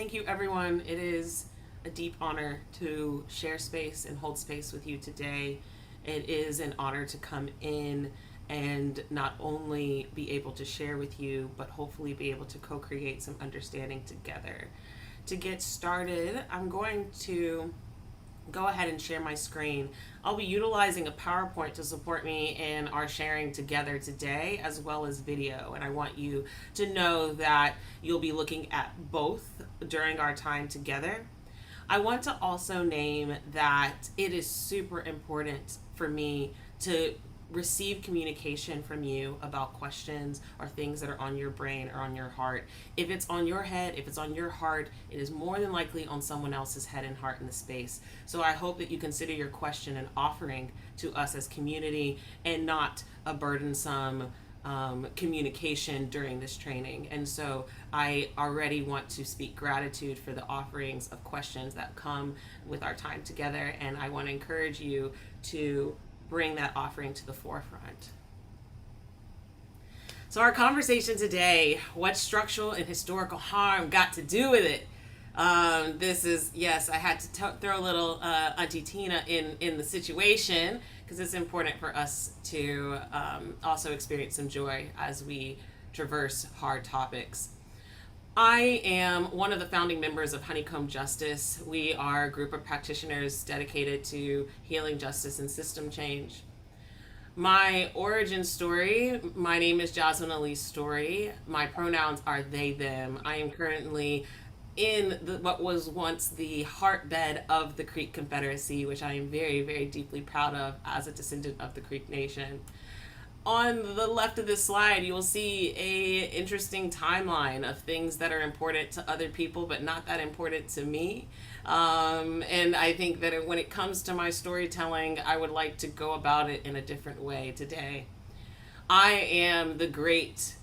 Thank you, everyone. It is a deep honor to share space and hold space with you today. It is an honor to come in and not only be able to share with you, but hopefully be able to co-create some understanding together. To get started, I'm going to go ahead and share my screen. I'll be utilizing a PowerPoint to support me in our sharing together today, as well as video. And I want you to know that you'll be looking at both during our time together. I want to also name that it is super important for me to receive communication from you about questions or things that are on your brain or on your heart. If it's on your head, if it's on your heart, it is more than likely on someone else's head and heart in the space. So I hope that you consider your question an offering to us as community and not a burdensome communication during this training. And so I already want to speak gratitude for the offerings of questions that come with our time together, and I want to encourage you to bring that offering to the forefront. So our conversation today, what's structural and historical harm got to do with it? This is, yes, I had to throw a little Auntie Tina in the situation, because it's important for us to also experience some joy as we traverse hard topics. I am one of the founding members of Honeycomb Justice. We are a group of practitioners dedicated to healing justice and system change. My origin story, my name is Jasmyn Elise Story. My pronouns are they, them. I am currently in what was once the heartbed of the Creek Confederacy, which I am very, very deeply proud of as a descendant of the Creek Nation. On the left of this slide, you will see a interesting timeline of things that are important to other people, but not that important to me. And I think that when it comes to my storytelling, I would like to go about it in a different way today. I am the great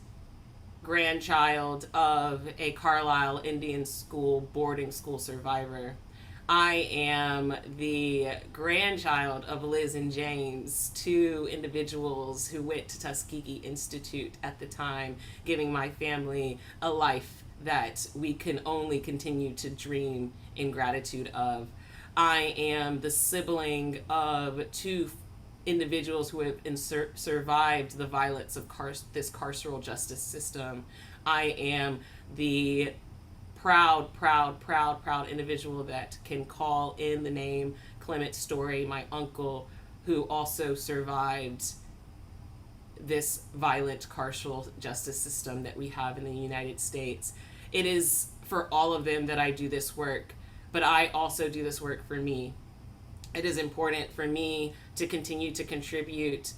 grandchild of a Carlisle Indian school boarding school survivor. I am the grandchild of Liz and James, two individuals who went to Tuskegee Institute at the time, giving my family a life that we can only continue to dream in gratitude of. I am the sibling of two individuals who have survived the violence of this carceral justice system. I am the proud individual that can call in the name Clement Story, my uncle, who also survived this violent carceral justice system that we have in the United States. It is for all of them that I do this work, but I also do this work for me. It is important for me to continue to contribute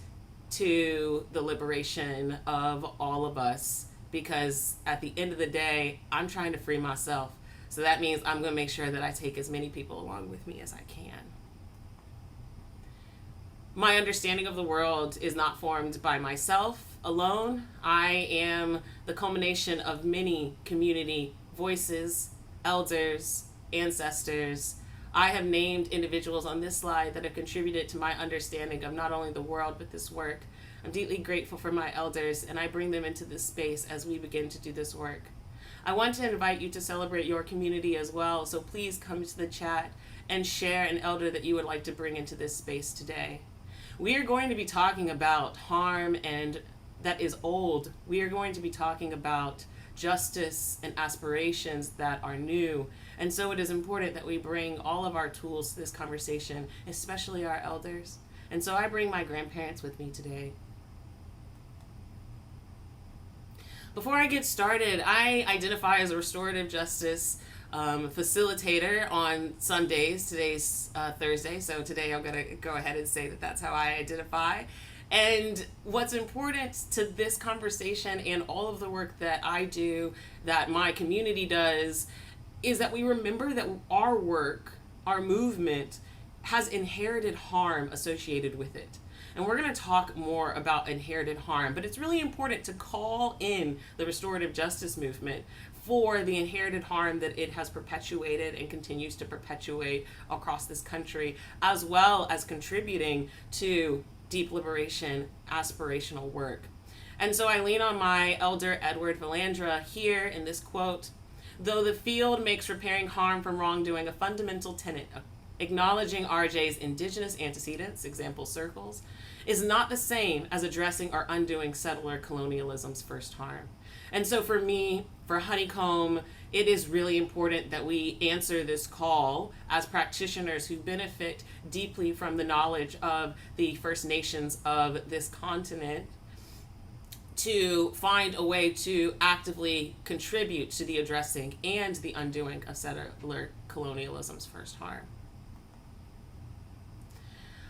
to the liberation of all of us, because at the end of the day, I'm trying to free myself. So that means I'm going to make sure that I take as many people along with me as I can. My understanding of the world is not formed by myself alone. I am the culmination of many community voices, elders, ancestors. I have named individuals on this slide that have contributed to my understanding of not only the world, but this work. I'm deeply grateful for my elders, and I bring them into this space as we begin to do this work. I want to invite you to celebrate your community as well, so please come to the chat and share an elder that you would like to bring into this space today. We are going to be talking about harm and that is old. We are going to be talking about justice and aspirations that are new. And so it is important that we bring all of our tools to this conversation, especially our elders. And so I bring my grandparents with me today. Before I get started, I identify as a restorative justice facilitator on Sundays. Today's Thursday, so today I'm going to go ahead and say that that's how I identify. And what's important to this conversation and all of the work that I do, that my community does, is that we remember that our work, our movement, has inherited harm associated with it. And we're going to talk more about inherited harm, but it's really important to call in the restorative justice movement for the inherited harm that it has perpetuated and continues to perpetuate across this country, as well as contributing to deep liberation aspirational work. And so I lean on my elder Edward Valandra here in this quote: Though the field makes repairing harm from wrongdoing a fundamental tenet, acknowledging RJ's indigenous antecedents, example circles, is not the same as addressing or undoing settler colonialism's first harm. And so for me, for Honeycomb, it is really important that we answer this call as practitioners who benefit deeply from the knowledge of the First Nations of this continent, to find a way to actively contribute to the addressing and the undoing of settler colonialism's first harm.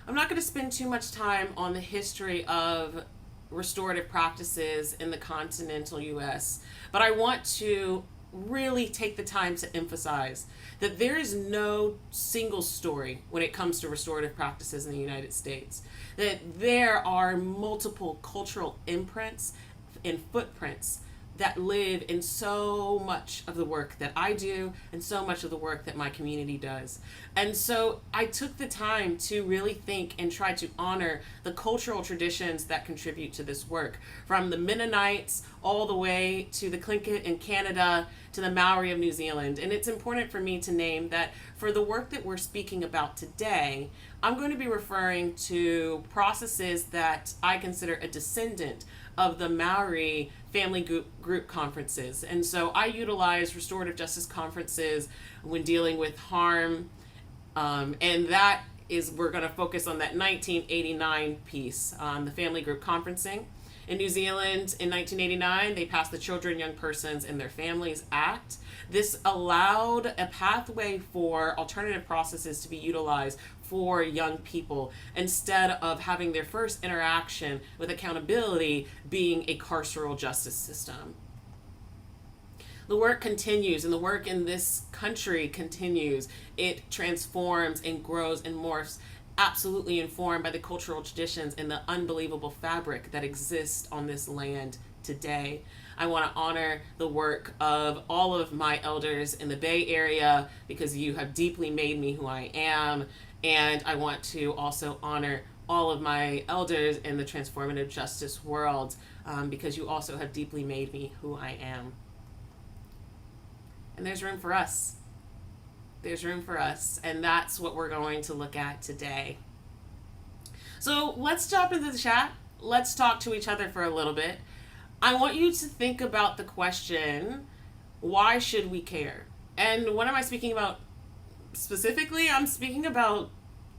I'm not going to spend too much time on the history of restorative practices in the continental US, but I want to really take the time to emphasize that there is no single story when it comes to restorative practices in the United States, that there are multiple cultural imprints and footprints that live in so much of the work that I do and so much of the work that my community does. And so I took the time to really think and try to honor the cultural traditions that contribute to this work, from the Mennonites all the way to the Tlingit in Canada to the Maori of New Zealand. And it's important for me to name that for the work that we're speaking about today, I'm going to be referring to processes that I consider a descendant of the Maori family group conferences. And so I utilize restorative justice conferences when dealing with harm. And that is, we're going to focus on that 1989 piece, the family group conferencing. In New Zealand in 1989, they passed the Children, Young Persons, and Their Families Act. This allowed a pathway for alternative processes to be utilized for young people instead of having their first interaction with accountability being a carceral justice system. The work continues, and the work in this country continues. It transforms and grows and morphs, absolutely informed by the cultural traditions and the unbelievable fabric that exists on this land today. I want to honor the work of all of my elders in the Bay Area because you have deeply made me who I am. And I want to also honor all of my elders in the transformative justice world because you also have deeply made me who I am. And there's room for us. There's room for us. And that's what we're going to look at today. So let's jump into the chat. Let's talk to each other for a little bit. I want you to think about the question, why should we care? And what am I speaking about specifically? I'm speaking about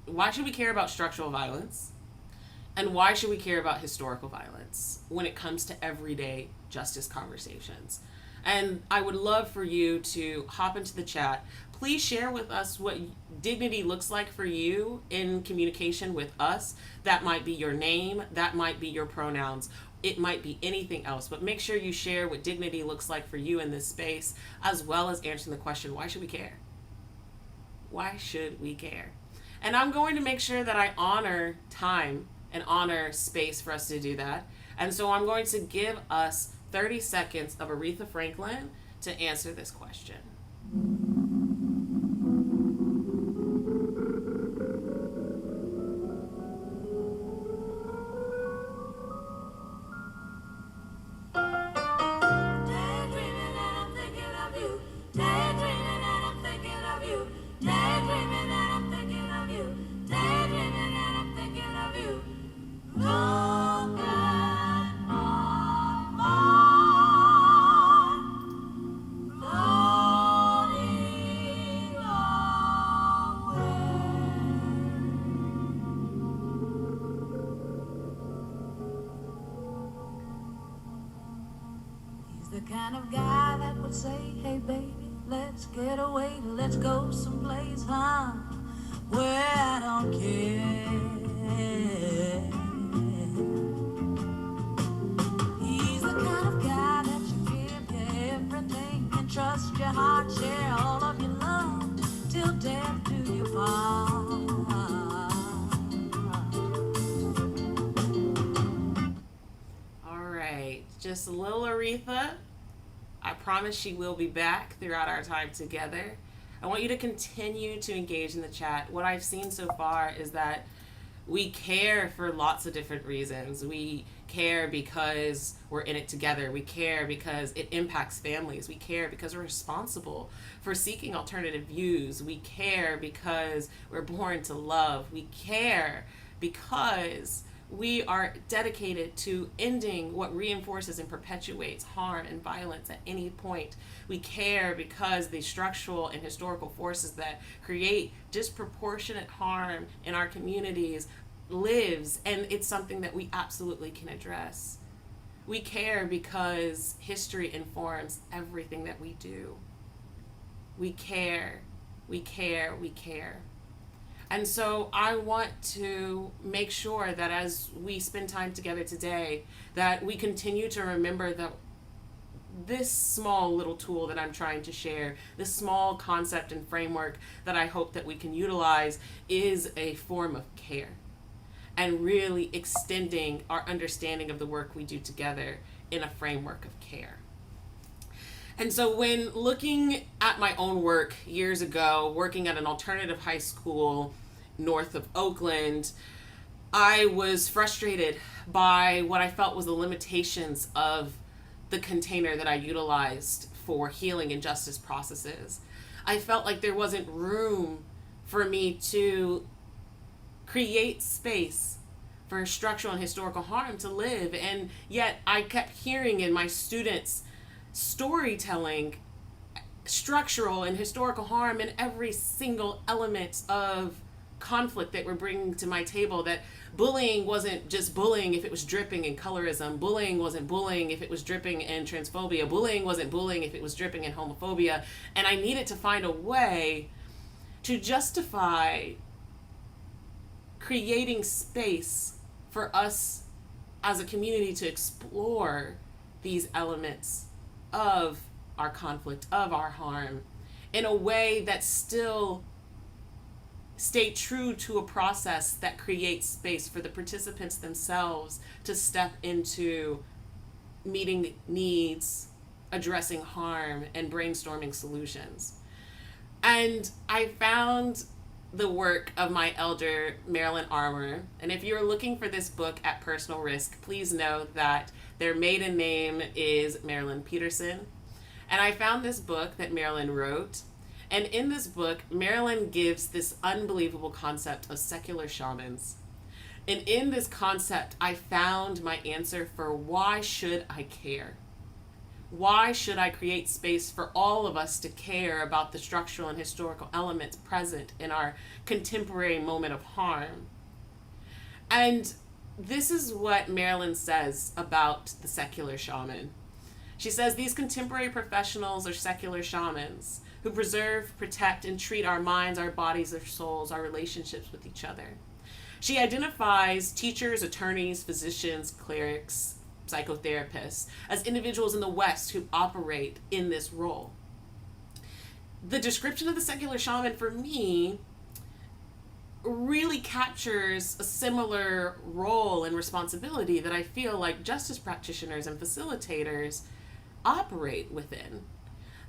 why should we care about structural violence? And why should we care about historical violence when it comes to everyday justice conversations? And I would love for you to hop into the chat. Please share with us what dignity looks like for you in communication with us. That might be your name, that might be your pronouns, it might be anything else, but make sure you share what dignity looks like for you in this space, as well as answering the question, why should we care? Why should we care? And I'm going to make sure that I honor time and honor space for us to do that. And so I'm going to give us 30 seconds of Aretha Franklin to answer this question. Kind of guy that would say, hey baby, let's get away, let's go someplace, where I don't care. He's the kind of guy that you give you everything and trust your heart, share all of your love till death do you part. All right, just a little Aretha. I promise she will be back throughout our time together. I want you to continue to engage in the chat. What I've seen so far is that We care for lots of different reasons. We care because we're in it together. We care because it impacts families. We care because we're responsible for seeking alternative views. We care because we're born to love. We care because we are dedicated to ending what reinforces and perpetuates harm and violence at any point. We care because the structural and historical forces that create disproportionate harm in our communities lives, and it's something that we absolutely can address. We care because history informs everything that we do. We care, we care, we care. And so I want to make sure that as we spend time together today, that we continue to remember that this small little tool that I'm trying to share, this small concept and framework that I hope that we can utilize, is a form of care, and really extending our understanding of the work we do together in a framework of care. And so when looking at my own work years ago, working at an alternative high school north of Oakland, I was frustrated by what I felt was the limitations of the container that I utilized for healing and justice processes. I felt like there wasn't room for me to create space for structural and historical harm to live. And yet I kept hearing in my students' storytelling structural and historical harm in every single element of conflict that we're bringing to my table. That bullying wasn't just bullying if it was dripping in colorism. Bullying wasn't bullying if it was dripping in transphobia. Bullying wasn't bullying if it was dripping in homophobia. And I needed to find a way to justify creating space for us as a community to explore these elements of our conflict, of our harm, in a way that still stay true to a process that creates space for the participants themselves to step into meeting needs, addressing harm, and brainstorming solutions. And I found the work of my elder, Marilyn Armour. And if you're looking for this book at personal risk, please know that their maiden name is Marilyn Peterson. And I found this book that Marilyn wrote. And in this book, Marilyn gives this unbelievable concept of secular shamans. And in this concept, I found my answer for why should I care? Why should I create space for all of us to care about the structural and historical elements present in our contemporary moment of harm? And this is what Marilyn says about the secular shaman. She says, these contemporary professionals are secular shamans who preserve, protect, and treat our minds, our bodies, our souls, our relationships with each other. She identifies teachers, attorneys, physicians, clerics, psychotherapists as individuals in the West who operate in this role. The description of the secular shaman for me really captures a similar role and responsibility that I feel like justice practitioners and facilitators operate within.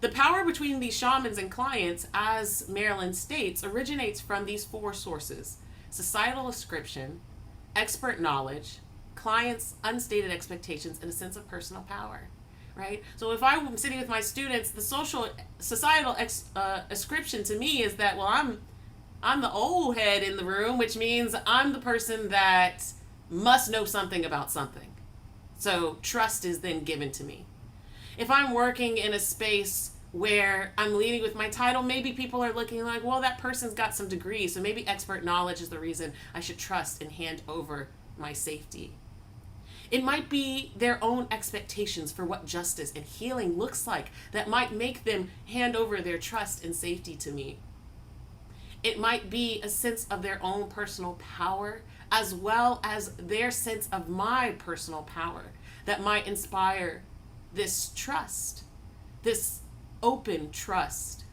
The power between these shamans and clients, as Marilyn states, originates from these four sources: societal ascription, expert knowledge, clients' unstated expectations, and a sense of personal power, right? So if I'm sitting with my students, the societal ascription to me is that, well, I'm the old head in the room, which means I'm the person that must know something about something. So trust is then given to me. If I'm working in a space where I'm leading with my title, maybe people are looking like, well, that person's got some degrees, so maybe expert knowledge is the reason I should trust and hand over my safety. It might be their own expectations for what justice and healing looks like that might make them hand over their trust and safety to me. It might be a sense of their own personal power, as well as their sense of my personal power, that might inspire this trust, this open trust.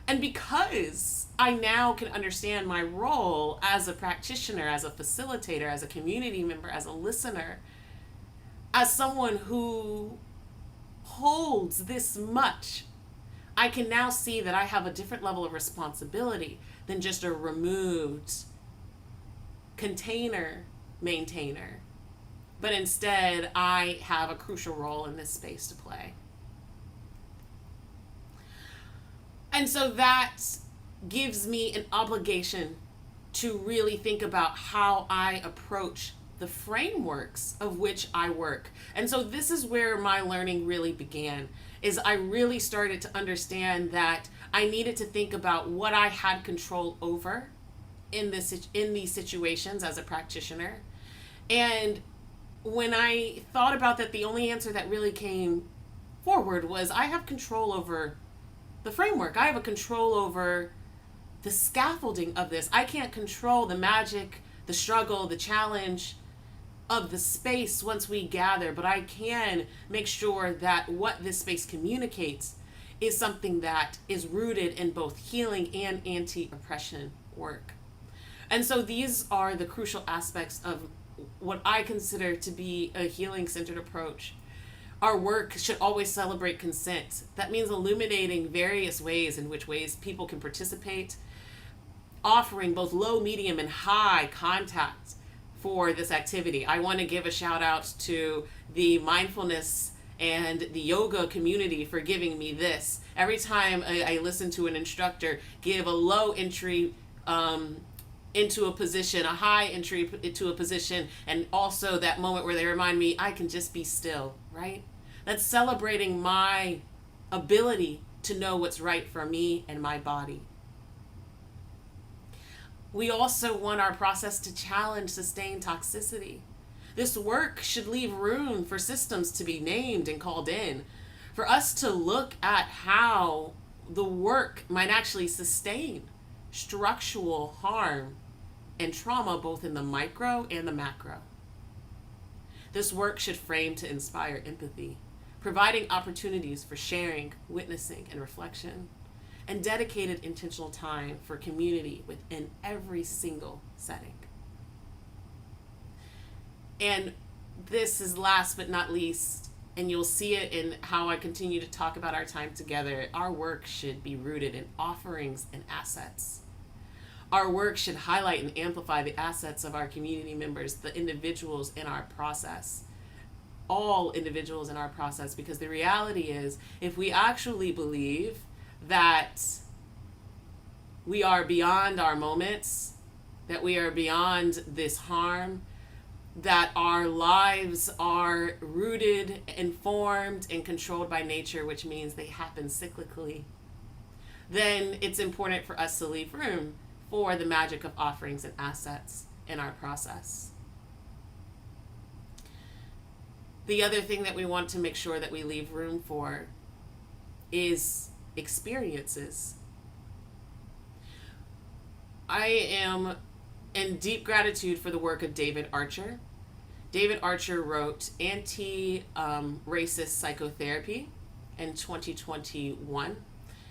And because I now can understand my role as a practitioner, as a facilitator, as a community member, as a listener, as someone who holds this much, I can now see that I have a different level of responsibility than just a removed container maintainer, but instead I have a crucial role in this space to play. And so that gives me an obligation to really think about how I approach the frameworks of which I work. And so this is where my learning really began, is I really started to understand that I needed to think about what I had control over in these situations as a practitioner. And when I thought about that, the only answer that really came forward was I have control over the framework. I have a control over the scaffolding of this. I can't control the magic, the struggle, the challenge of the space once we gather, but I can make sure that what this space communicates is something that is rooted in both healing and anti-oppression work. And so these are the crucial aspects of what I consider to be a healing-centered approach. Our work should always celebrate consent. That means illuminating various ways in which ways people can participate, offering both low, medium, and high contact for this activity. I want to give a shout out to the mindfulness and the yoga community for giving me this. Every time I listen to an instructor give a low entry into a position, a high entry into a position, and also that moment where they remind me I can just be still, right? That's celebrating my ability to know what's right for me and my body. We also want our process to challenge sustained toxicity. This work should leave room for systems to be named and called in, for us to look at how the work might actually sustain structural harm and trauma both in the micro and the macro. This work should frame to inspire empathy, providing opportunities for sharing, witnessing, and reflection, and dedicated intentional time for community within every single setting. And this is last but not least, and you'll see it in how I continue to talk about our time together, our work should be rooted in offerings and assets. Our work should highlight and amplify the assets of our community members, the individuals in our process, all individuals in our process, because the reality is, if we actually believe that we are beyond our moments, that we are beyond this harm, that our lives are rooted, informed, and controlled by nature, which means they happen cyclically, then it's important for us to leave room for the magic of offerings and assets in our process. The other thing that we want to make sure that we leave room for is experiences. I am in deep gratitude for the work of David Archer. David Archer wrote Anti-Racist Psychotherapy in 2021.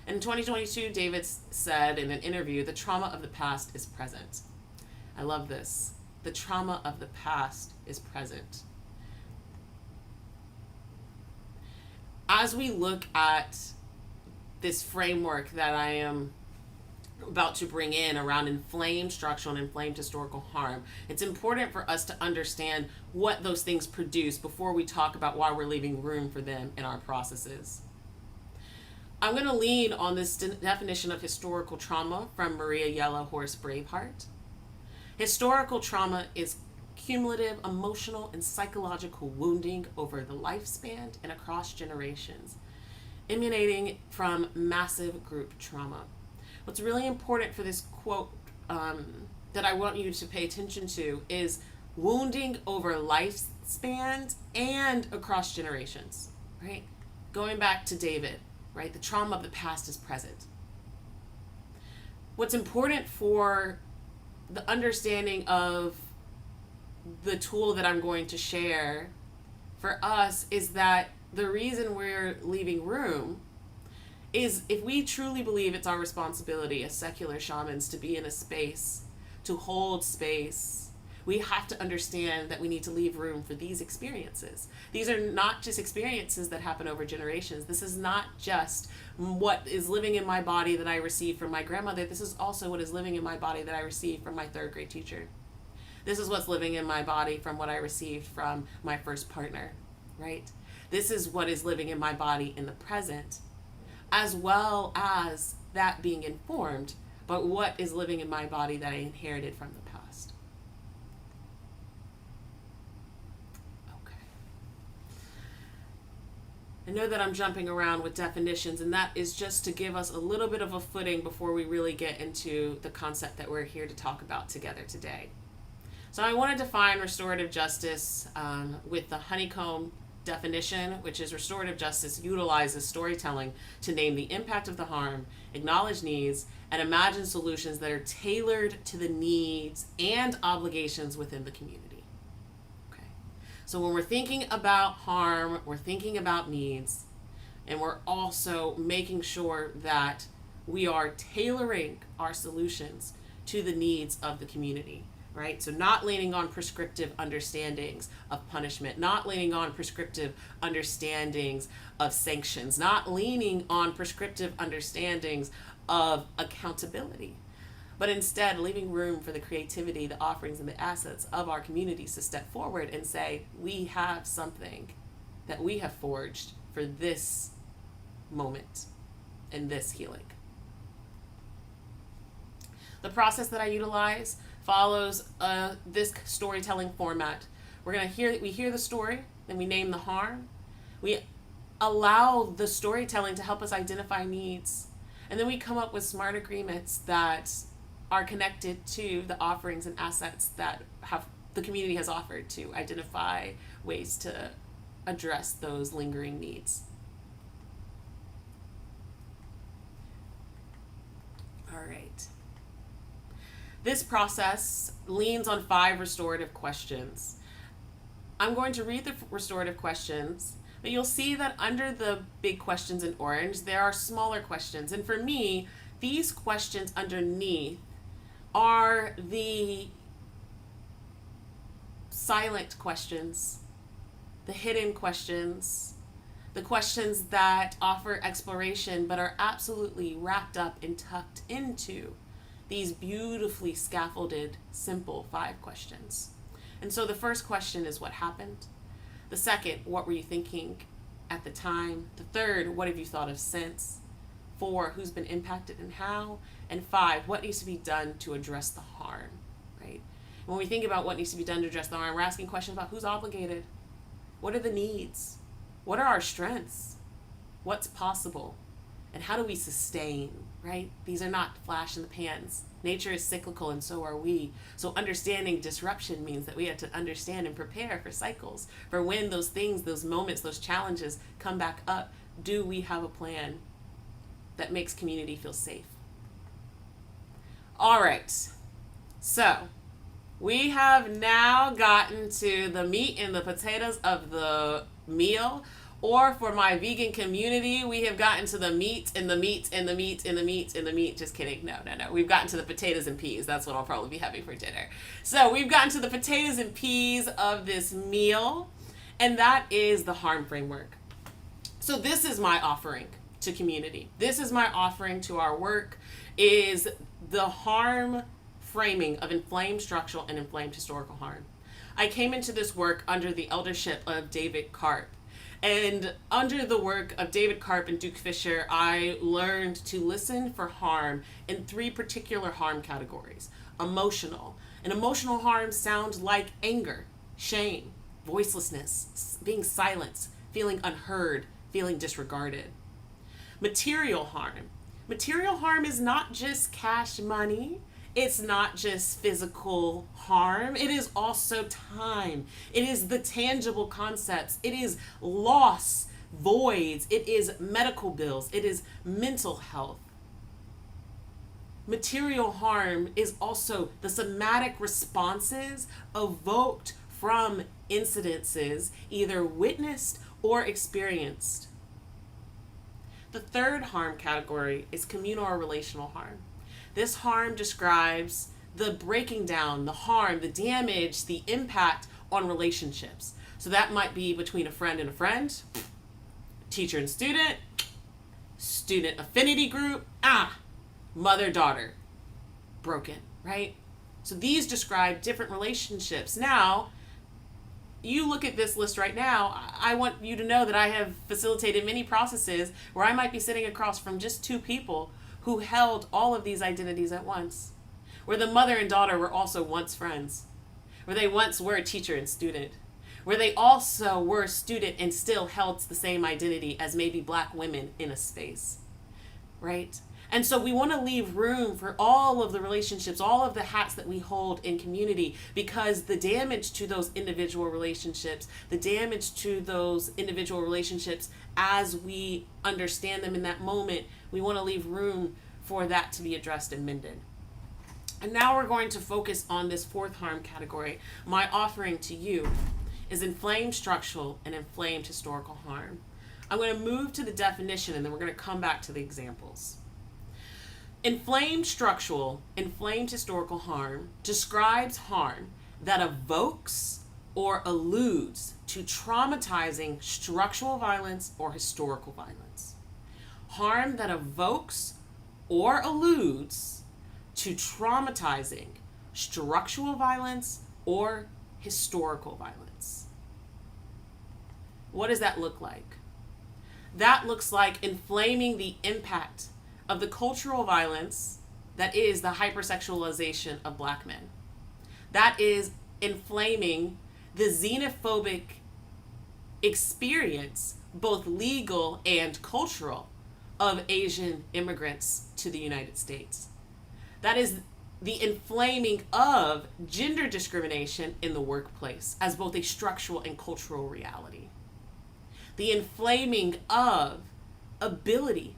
In 2022, David said in an interview, "The trauma of the past is present." I love this. The trauma of the past is present. As we look at this framework that I am about to bring in around inflamed structural and inflamed historical harm, it's important for us to understand what those things produce before we talk about why we're leaving room for them in our processes. I'm going to lean on this definition of historical trauma from Maria Yella Horse Braveheart. Historical trauma is cumulative emotional and psychological wounding over the lifespan and across generations, emanating from massive group trauma. What's really important for this quote that I want you to pay attention to is wounding over lifespans and across generations, right? Going back to David, right? The trauma of the past is present. What's important for the understanding of the tool that I'm going to share for us is that the reason we're leaving room is if we truly believe it's our responsibility as secular shamans to be in a space, to hold space, we have to understand that we need to leave room for these experiences. These are not just experiences that happen over generations. This is not just what is living in my body that I received from my grandmother. This is also what is living in my body that I received from my third grade teacher. This is what's living in my body from what I received from my first partner, right? This is what is living in my body in the present, as well as that being informed, but what is living in my body that I inherited from the past. Okay. I know that I'm jumping around with definitions, and that is just to give us a little bit of a footing before we really get into the concept that we're here to talk about together today. So I want to define restorative justice with the Honeycomb definition, which is restorative justice utilizes storytelling to name the impact of the harm, acknowledge needs, and imagine solutions that are tailored to the needs and obligations within the community. Okay. So when we're thinking about harm, we're thinking about needs, and we're also making sure that we are tailoring our solutions to the needs of the community. Right? So not leaning on prescriptive understandings of punishment, not leaning on prescriptive understandings of sanctions, not leaning on prescriptive understandings of accountability, but instead leaving room for the creativity, the offerings, and the assets of our communities to step forward and say, we have something that we have forged for this moment and this healing. The process that I utilize follows this storytelling format. We hear the story, then we name the harm. We allow the storytelling to help us identify needs, and then we come up with smart agreements that are connected to the offerings and assets that the community has offered to identify ways to address those lingering needs. All right. This process leans on 5 restorative questions. I'm going to read the restorative questions, but you'll see that under the big questions in orange, there are smaller questions. And for me, these questions underneath are the silent questions, the hidden questions, the questions that offer exploration but are absolutely wrapped up and tucked into these beautifully scaffolded, simple 5 questions. And so the first question is, what happened? The second, what were you thinking at the time? The third, what have you thought of since? 4, who's been impacted and how? And 5, what needs to be done to address the harm, right? When we think about what needs to be done to address the harm, we're asking questions about who's obligated? What are the needs? What are our strengths? What's possible? And how do we sustain, right? These are not flash in the pans. Nature is cyclical, and so are we. So understanding disruption means that we have to understand and prepare for cycles, for when those things, those moments, those challenges come back up. Do we have a plan that makes community feel safe? All right. So we have now gotten to the meat and the potatoes of the meal. Or for my vegan community, we have gotten to the meat and the meat and the meat and the meat and the meat. Just kidding. No. We've gotten to the potatoes and peas. That's what I'll probably be having for dinner. So we've gotten to the potatoes and peas of this meal, and that is the harm framework. So this is my offering to community. This is my offering to our work, is the harm framing of inflamed structural and inflamed historical harm. I came into this work under the eldership of David Karp. And under the work of David Karp and Duke Fisher, I learned to listen for harm in 3 particular harm categories. Emotional. And emotional harm sounds like anger, shame, voicelessness, being silenced, feeling unheard, feeling disregarded. Material harm. Material harm is not just cash money. It's not just physical harm. It is also time. It is the tangible concepts. It is loss, voids. It is medical bills. It is mental health. Material harm is also the somatic responses evoked from incidences, either witnessed or experienced. The third harm category is communal or relational harm. This harm describes the breaking down, the harm, the damage, the impact on relationships. So that might be between a friend and a friend, teacher and student, student affinity group, mother-daughter, broken, right? So these describe different relationships. Now, you look at this list right now, I want you to know that I have facilitated many processes where I might be sitting across from just two people who held all of these identities at once, where the mother and daughter were also once friends, where they once were teacher and student, where they also were student and still held the same identity as maybe Black women in a space, right? And so we want to leave room for all of the relationships, all of the hats that we hold in community, because the damage to those individual relationships, as we understand them in that moment, we want to leave room for that to be addressed and mended. And now we're going to focus on this fourth harm category. My offering to you is inflamed structural and inflamed historical harm. I'm going to move to the definition and then we're going to come back to the examples. Inflamed structural, inflamed historical harm describes harm that evokes or alludes to traumatizing structural violence or historical violence. Harm that evokes or alludes to traumatizing structural violence or historical violence. What does that look like? That looks like inflaming the impact of the cultural violence that is the hypersexualization of Black men. That is inflaming the xenophobic experience, both legal and cultural, of Asian immigrants to the United States. That is the inflaming of gender discrimination in the workplace as both a structural and cultural reality. The inflaming of ability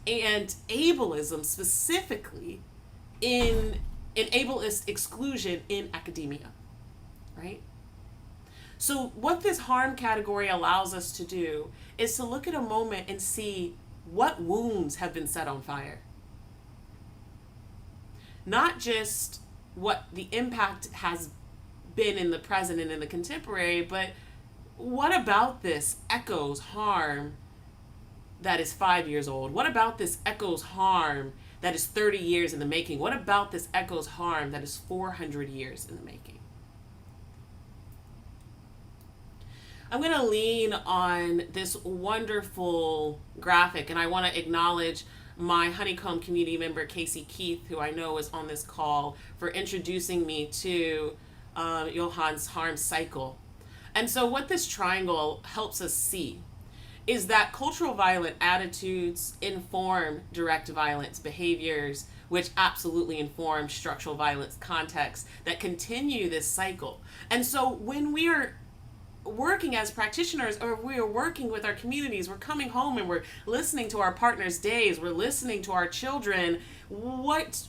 and ableism, specifically in ableist exclusion in academia, right? So what this harm category allows us to do is to look at a moment and see what wounds have been set on fire. Not just what the impact has been in the present and in the contemporary, but what about this echoes harm that is 5 years old? What about this echoes harm that is 30 years in the making? What about this echoes harm that is 400 years in the making? I'm going to lean on this wonderful graphic, and I want to acknowledge my Honeycomb community member, Casey Keith, who I know is on this call, for introducing me to Johann's harm cycle. And so what this triangle helps us see is that cultural violent attitudes inform direct violence behaviors, which absolutely inform structural violence contexts that continue this cycle. And so when we are working as practitioners, or we are working with our communities, we're coming home and we're listening to our partners' days, we're listening to our children, what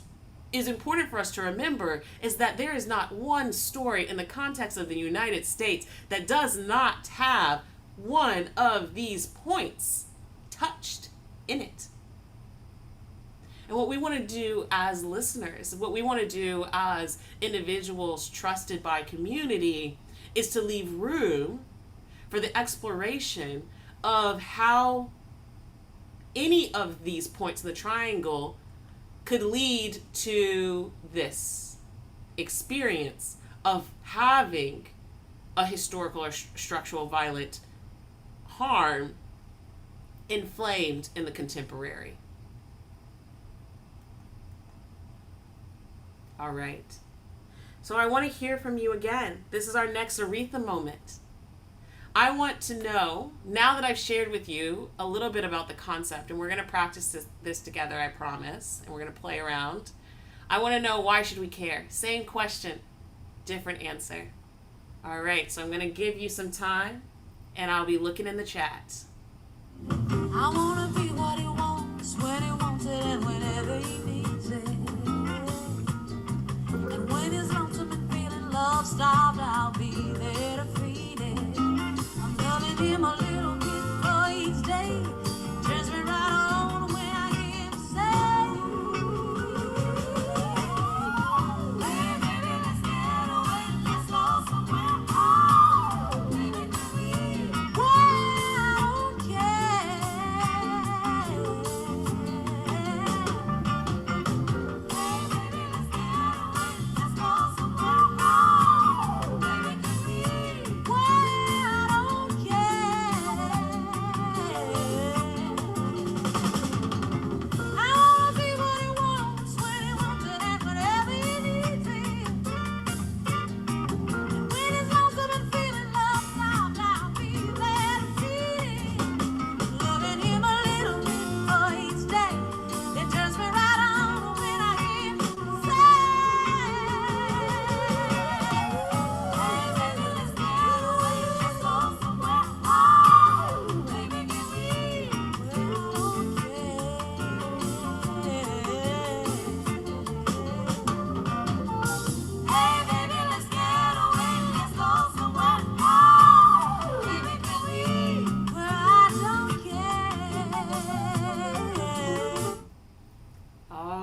is important for us to remember is that there is not one story in the context of the United States that does not have one of these points touched in it. And what we want to do as listeners, what we want to do as individuals trusted by community, is to leave room for the exploration of how any of these points of the triangle could lead to this experience of having a historical or structural violent harm inflamed in the contemporary. All right. So I want to hear from you again. This is our next Aretha moment. I want to know, now that I've shared with you a little bit about the concept, and we're going to practice this together, I promise, and we're going to play around. I want to know, why should we care? Same question, different answer. All right, so I'm going to give you some time, and I'll be looking in the chat. I wanna be what he wants, when he wants it, and whenever he needs it. And when he's lonesome and feeling love-starved, I'll be there to feed it. I'm loving him a little bit for each day. Turns me right on when I hear him say, hey, baby, let's get away, let's go somewhere. Oh, baby, I don't care. Hey, baby, let's get away, let's go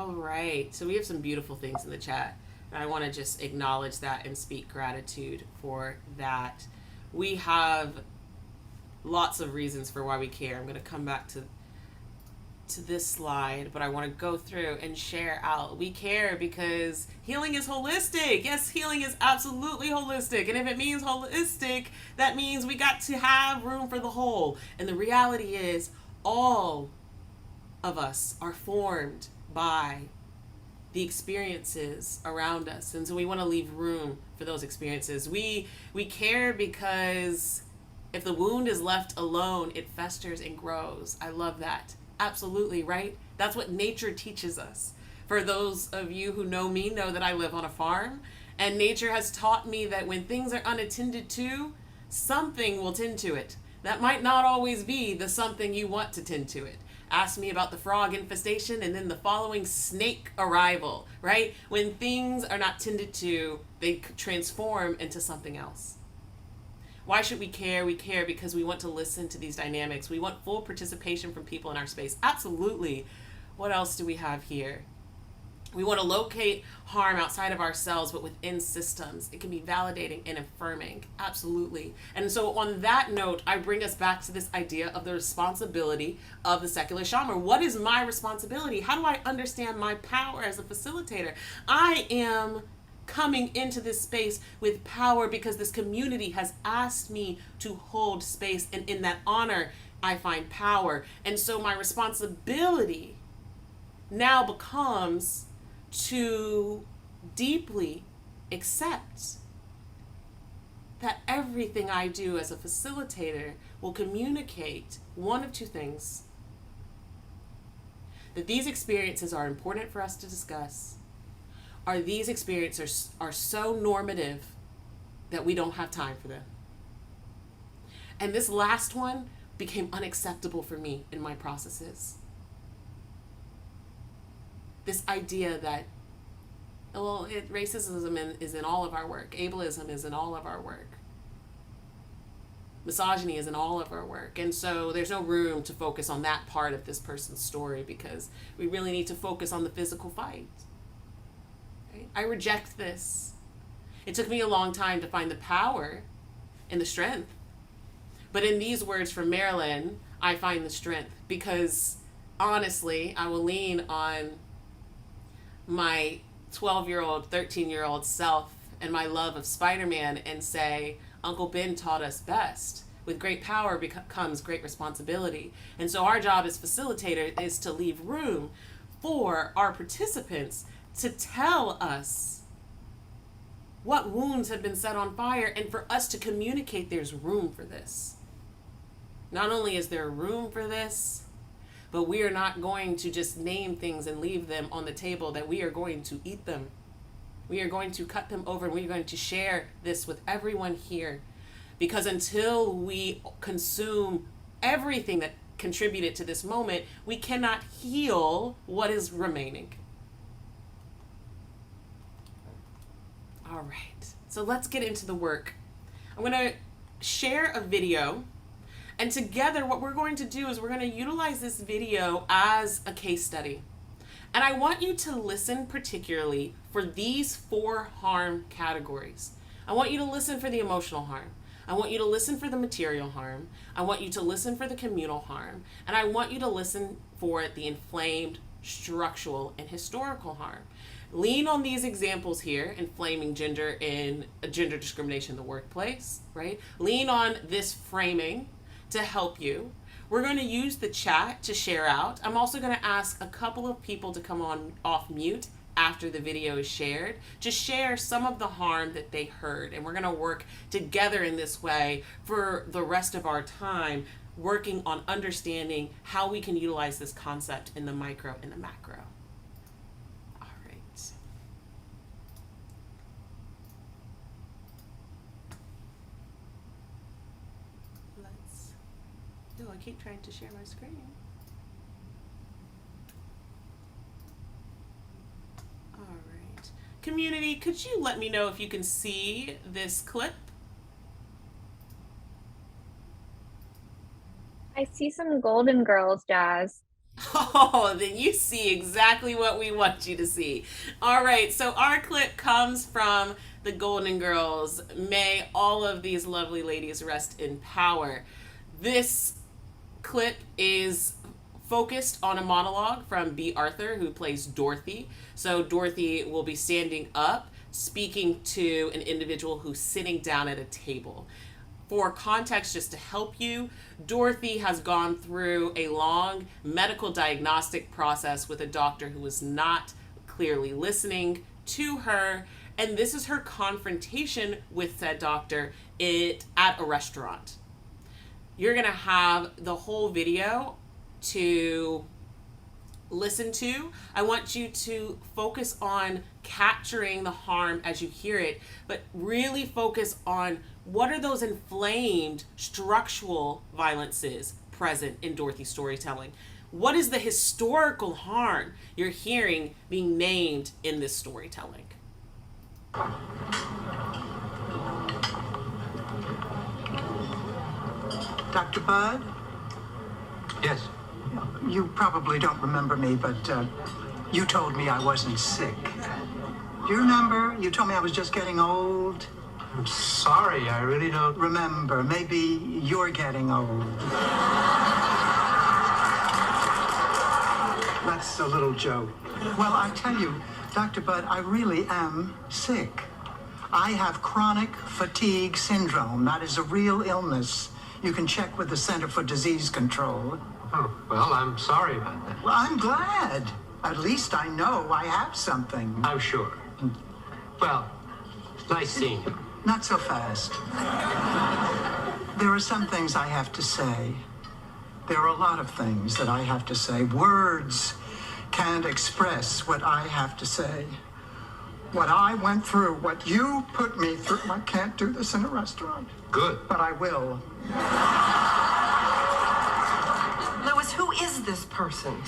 All right. So we have some beautiful things in the chat. And I want to just acknowledge that and speak gratitude for that. We have lots of reasons for why we care. I'm going to come back to this slide, but I want to go through and share out. We care because healing is holistic. Yes, healing is absolutely holistic. And if it means holistic, that means we got to have room for the whole. And the reality is, all of us are formed by the experiences around us, and so we want to leave room for those experiences. We care because if the wound is left alone, it festers and grows. I love that. Absolutely, right? That's what nature teaches us. For those of you who know me, know that I live on a farm, and nature has taught me that when things are unattended to, something will tend to it. That might not always be the something you want to tend to it. Ask me about the frog infestation and then the following snake arrival, right? When things are not tended to, they transform into something else. Why should we care? We care because we want to listen to these dynamics. We want full participation from people in our space. Absolutely. What else do we have here? We want to locate harm outside of ourselves, but within systems. It can be validating and affirming. Absolutely. And so on that note, I bring us back to this idea of the responsibility of the secular shaman. What is my responsibility? How do I understand my power as a facilitator? I am coming into this space with power because this community has asked me to hold space. And in that honor, I find power. And so my responsibility now becomes to deeply accept that everything I do as a facilitator will communicate one of two things: that these experiences are important for us to discuss, or these experiences are so normative that we don't have time for them. And this last one became unacceptable for me in my processes. This idea that, well, racism is in all of our work. Ableism is in all of our work. Misogyny is in all of our work. And so there's no room to focus on that part of this person's story because we really need to focus on the physical fight. Right? I reject this. It took me a long time to find the power and the strength. But in these words from Marilyn, I find the strength because honestly, I will lean on my 12-year-old, 13-year-old self and my love of Spider-Man and say, Uncle Ben taught us best. With great power comes great responsibility. And so our job as facilitators is to leave room for our participants to tell us what wounds have been set on fire and for us to communicate there's room for this. Not only is there room for this, but we are not going to just name things and leave them on the table, that we are going to eat them. We are going to cut them over and we're going to share this with everyone here. Because until we consume everything that contributed to this moment, we cannot heal what is remaining. All right, so let's get into the work. I'm going to share a video. And together, what we're going to do is we're going to utilize this video as a case study. And I want you to listen particularly for these 4 harm categories. I want you to listen for the emotional harm. I want you to listen for the material harm. I want you to listen for the communal harm. And I want you to listen for the inflamed, structural, and historical harm. Lean on these examples here: inflaming gender and gender discrimination in the workplace, right? Lean on this framing to help you. We're going to use the chat to share out. I'm also going to ask a couple of people to come on off mute after the video is shared to share some of the harm that they heard. And we're going to work together in this way for the rest of our time, working on understanding how we can utilize this concept in the micro and the macro. All right. No, I keep trying to share my screen. All right. Community, could you let me know if you can see this clip? I see some golden girls, Jazz. Oh, then you see exactly what we want you to see. All right, so our clip comes from the Golden Girls. May all of these lovely ladies rest in power. This clip is focused on a monologue from B. Arthur, who plays Dorothy. So Dorothy will be standing up, speaking to an individual who's sitting down at a table. For context, just to help you, Dorothy has gone through a long medical diagnostic process with a doctor who was not clearly listening to her. And this is her confrontation with said doctor at a restaurant. You're going to have the whole video to listen to. I want you to focus on capturing the harm as you hear it, but really focus on what are those inflamed structural violences present in Dorothy's storytelling. What is the historical harm you're hearing being named in this storytelling? Dr. Bud? Yes. You probably don't remember me, but you told me I wasn't sick. Do you remember? You told me I was just getting old. I'm sorry, I really don't. Remember, maybe you're getting old. That's a little joke. Well, I tell you, Dr. Bud, I really am sick. I have chronic fatigue syndrome. That is a real illness. You can check with the Center for Disease Control. Oh, well, I'm sorry about that. Well, I'm glad. At least I know I have something. I'm sure. Well, nice seeing you. Not so fast. There are some things I have to say. There are a lot of things that I have to say. Words can't express what I have to say. What I went through, what you put me through. I can't do this in a restaurant. Good. But I will. Louis, who is this person?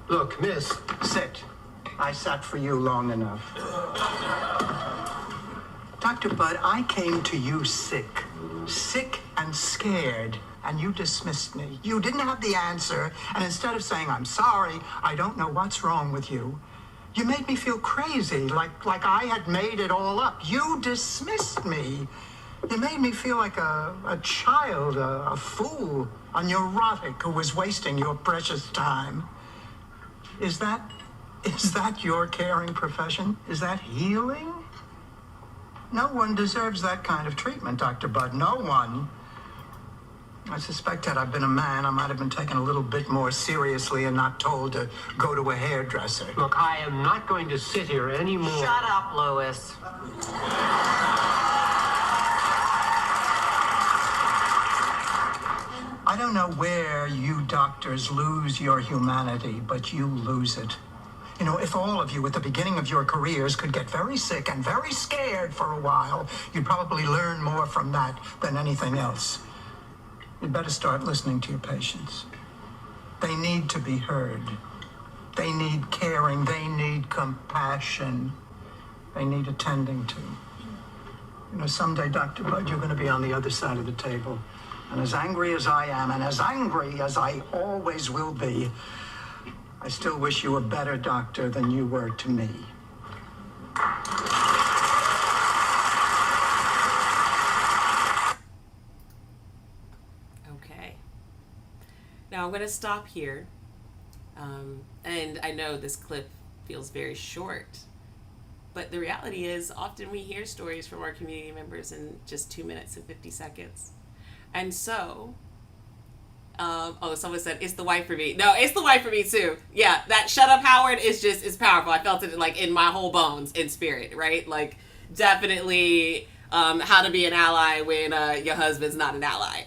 Look, miss. Sit. I sat for you long enough. Dr. Bud, I came to you sick and scared, and you dismissed me. You didn't have the answer, and instead of saying, I'm sorry, I don't know what's wrong with you, you made me feel crazy, like I had made it all up. You dismissed me. You made me feel like a child, a fool, a neurotic who was wasting your precious time. Is that your caring profession? Is that healing? No one deserves that kind of treatment, Dr. Bud. No one. I suspect had I been a man, I might have been taken a little bit more seriously and not told to go to a hairdresser. Look, I am not going to sit here anymore. Shut up, Louis. I don't know where you doctors lose your humanity, but you lose it. You know, if all of you at the beginning of your careers could get very sick and very scared for a while, you'd probably learn more from that than anything else. You'd better start listening to your patients. They need to be heard. They need caring. They need compassion. They need attending to. You know, someday, Dr. Bud, you're going to be on the other side of the table. And as angry as I am, and as angry as I always will be, I still wish you a better doctor than you were to me. Okay. Now I'm going to stop here. And I know this clip feels very short, but the reality is often we hear stories from our community members in just 2 minutes and 50 seconds. And so, someone said, it's the wife for me. No, it's the wife for me too. Yeah, that shut up Howard is powerful. I felt it like in my whole bones, in spirit, right? Like definitely how to be an ally when your husband's not an ally.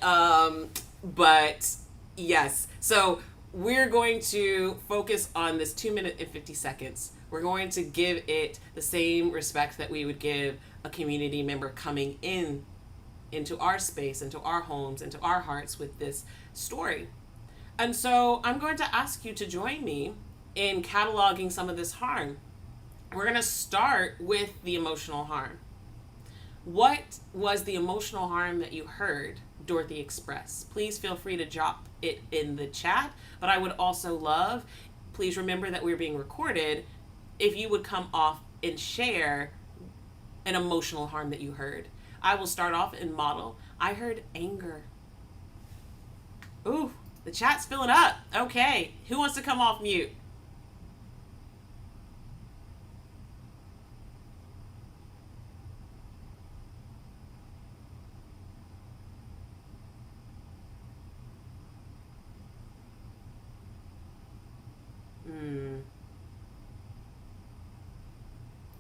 But yes, so we're going to focus on this 2 minute and 50 seconds. We're going to give it the same respect that we would give a community member coming into our space, into our homes, into our hearts with this story. And so I'm going to ask you to join me in cataloging some of this harm. We're going to start with the emotional harm. What was the emotional harm that you heard Dorothy express? Please feel free to drop it in the chat, but I would also love, please remember that we're being recorded, if you would come off and share an emotional harm that you heard. I will start off and model. I heard anger. Ooh, the chat's filling up. Okay, who wants to come off mute?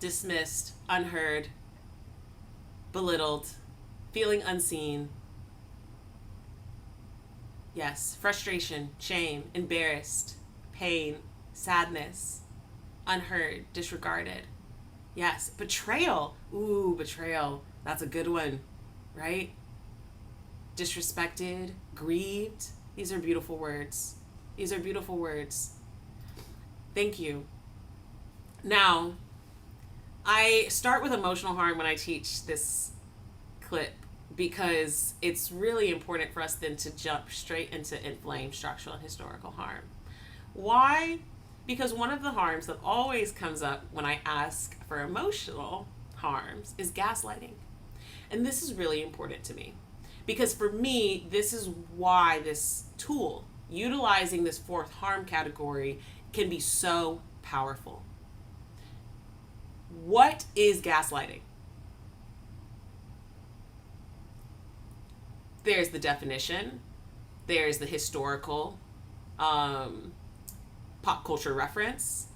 Dismissed, unheard, belittled, feeling unseen. Yes, frustration, shame, embarrassed, pain, sadness, unheard, disregarded. Yes, betrayal. Ooh, betrayal. That's a good one, right? Disrespected, grieved. These are beautiful words. These are beautiful words. Thank you. Now, I start with emotional harm when I teach this clip because it's really important for us then to jump straight into inflamed structural and historical harm. Why? Because one of the harms that always comes up when I ask for emotional harms is gaslighting. And this is really important to me because for me, this is why this tool, utilizing this fourth harm category, can be so powerful. What is gaslighting? There's the definition, there's the historical pop culture reference,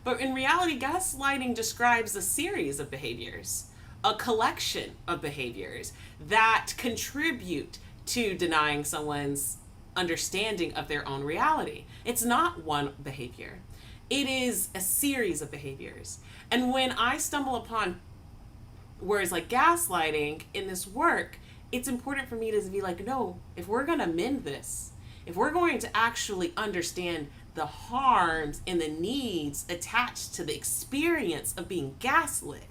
but in reality, gaslighting describes a series of behaviors, a collection of behaviors that contribute to denying someone's understanding of their own reality. It's not one behavior. It is a series of behaviors. And when I stumble upon words like gaslighting in this work, it's important for me to be like, no, if we're going to mend this, if we're going to actually understand the harms and the needs attached to the experience of being gaslit,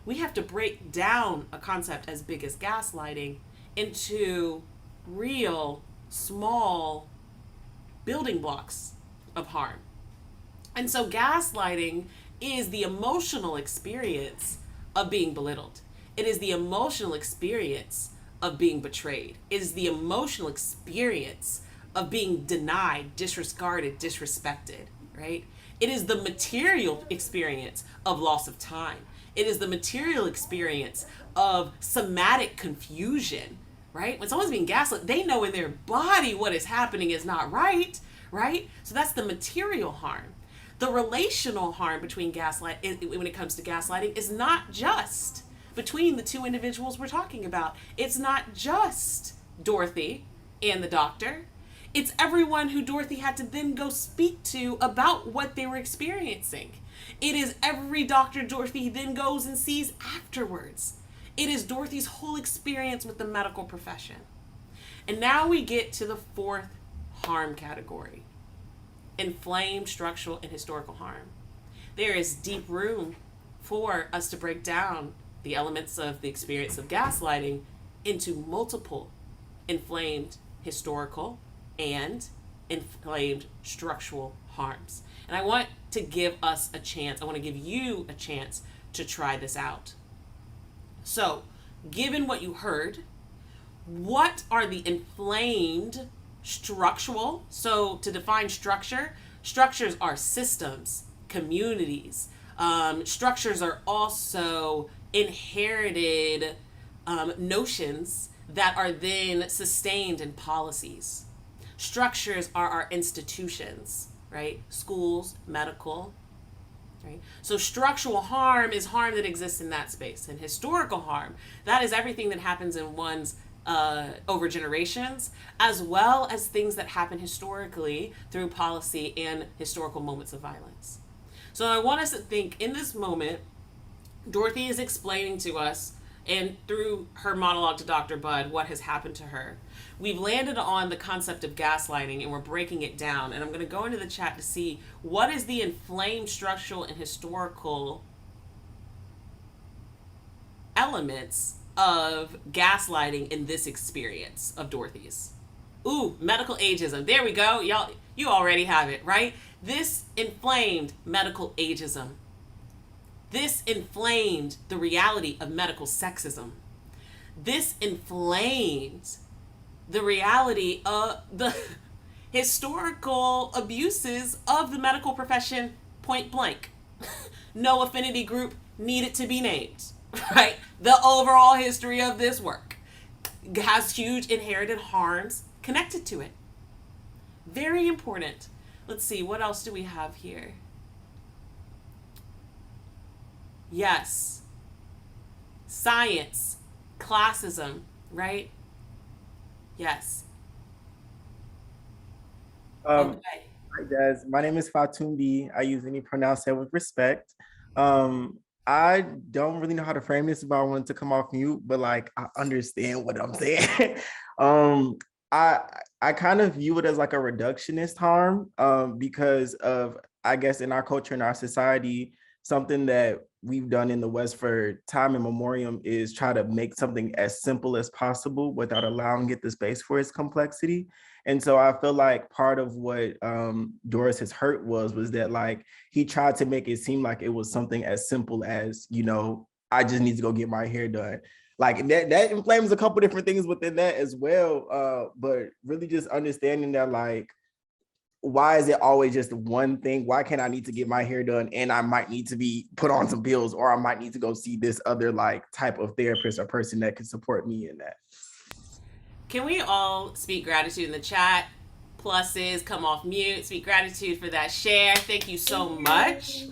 we have to break down a concept as big as gaslighting into real, small building blocks of harm. And so gaslighting is the emotional experience of being belittled. It is the emotional experience of being betrayed. It is the emotional experience of being denied, disregarded, disrespected, right? It is the material experience of loss of time. It is the material experience of somatic confusion, right? When someone's being gaslit, they know in their body what is happening is not right, right? So that's the material harm. The relational harm between when it comes to gaslighting is not just between the two individuals we're talking about. It's not just Dorothy and the doctor. It's everyone who Dorothy had to then go speak to about what they were experiencing. It is every doctor Dorothy then goes and sees afterwards. It is Dorothy's whole experience with the medical profession. And now we get to the fourth harm category: inflamed structural and historical harm. There is deep room for us to break down the elements of the experience of gaslighting into multiple inflamed historical and inflamed structural harms. And I want to give us a chance, I want to give you a chance to try this out. So, given what you heard, what are the inflamed structural? So to define structure, structures are systems, communities. Structures are also inherited notions that are then sustained in policies. Structures are our institutions, right? Schools, medical, right? So structural harm is harm that exists in that space. And historical harm, that is everything that happens in one's over generations, as well as things that happen historically through policy and historical moments of violence. So I want us to think in this moment, Dorothy is explaining to us, and through her monologue to Dr. Budd, what has happened to her. We've landed on the concept of gaslighting and we're breaking it down. And I'm going to go into the chat to see what is the inflamed structural and historical elements of gaslighting in this experience of Dorothy's. Ooh, medical ageism. There we go. Y'all, you already have it, right? This inflamed medical ageism. This inflamed the reality of medical sexism. This inflamed the reality of the historical abuses of the medical profession, point blank. No affinity group needed to be named, right? The overall history of this work has huge inherited harms connected to it. Very important. Let's see, what else do we have here? Yes. Science, classism, right? Yes. Um, Okay. Hi, Jazz. My name is Fatumbi. I use any pronounce that with respect. I don't really know how to frame this if I wanted to come off mute, but like I understand what I'm saying. um, I I kind of view it as like a reductionist harm, because of I guess in our culture, in our society, something that we've done in the West for time immemorial is try to make something as simple as possible without allowing it the space for its complexity. And so I feel like part of what Doris's hurt was that like he tried to make it seem like it was something as simple as, you know, I just need to go get my hair done. Like that inflames a couple different things within that as well. But really just understanding that like, why is it always just one thing? Why can't I need to get my hair done and I might need to be put on some pills, or I might need to go see this other like type of therapist or person that can support me in that? Can we all speak gratitude in the chat? Pluses, come off mute. Speak gratitude for that share. Thank you so much.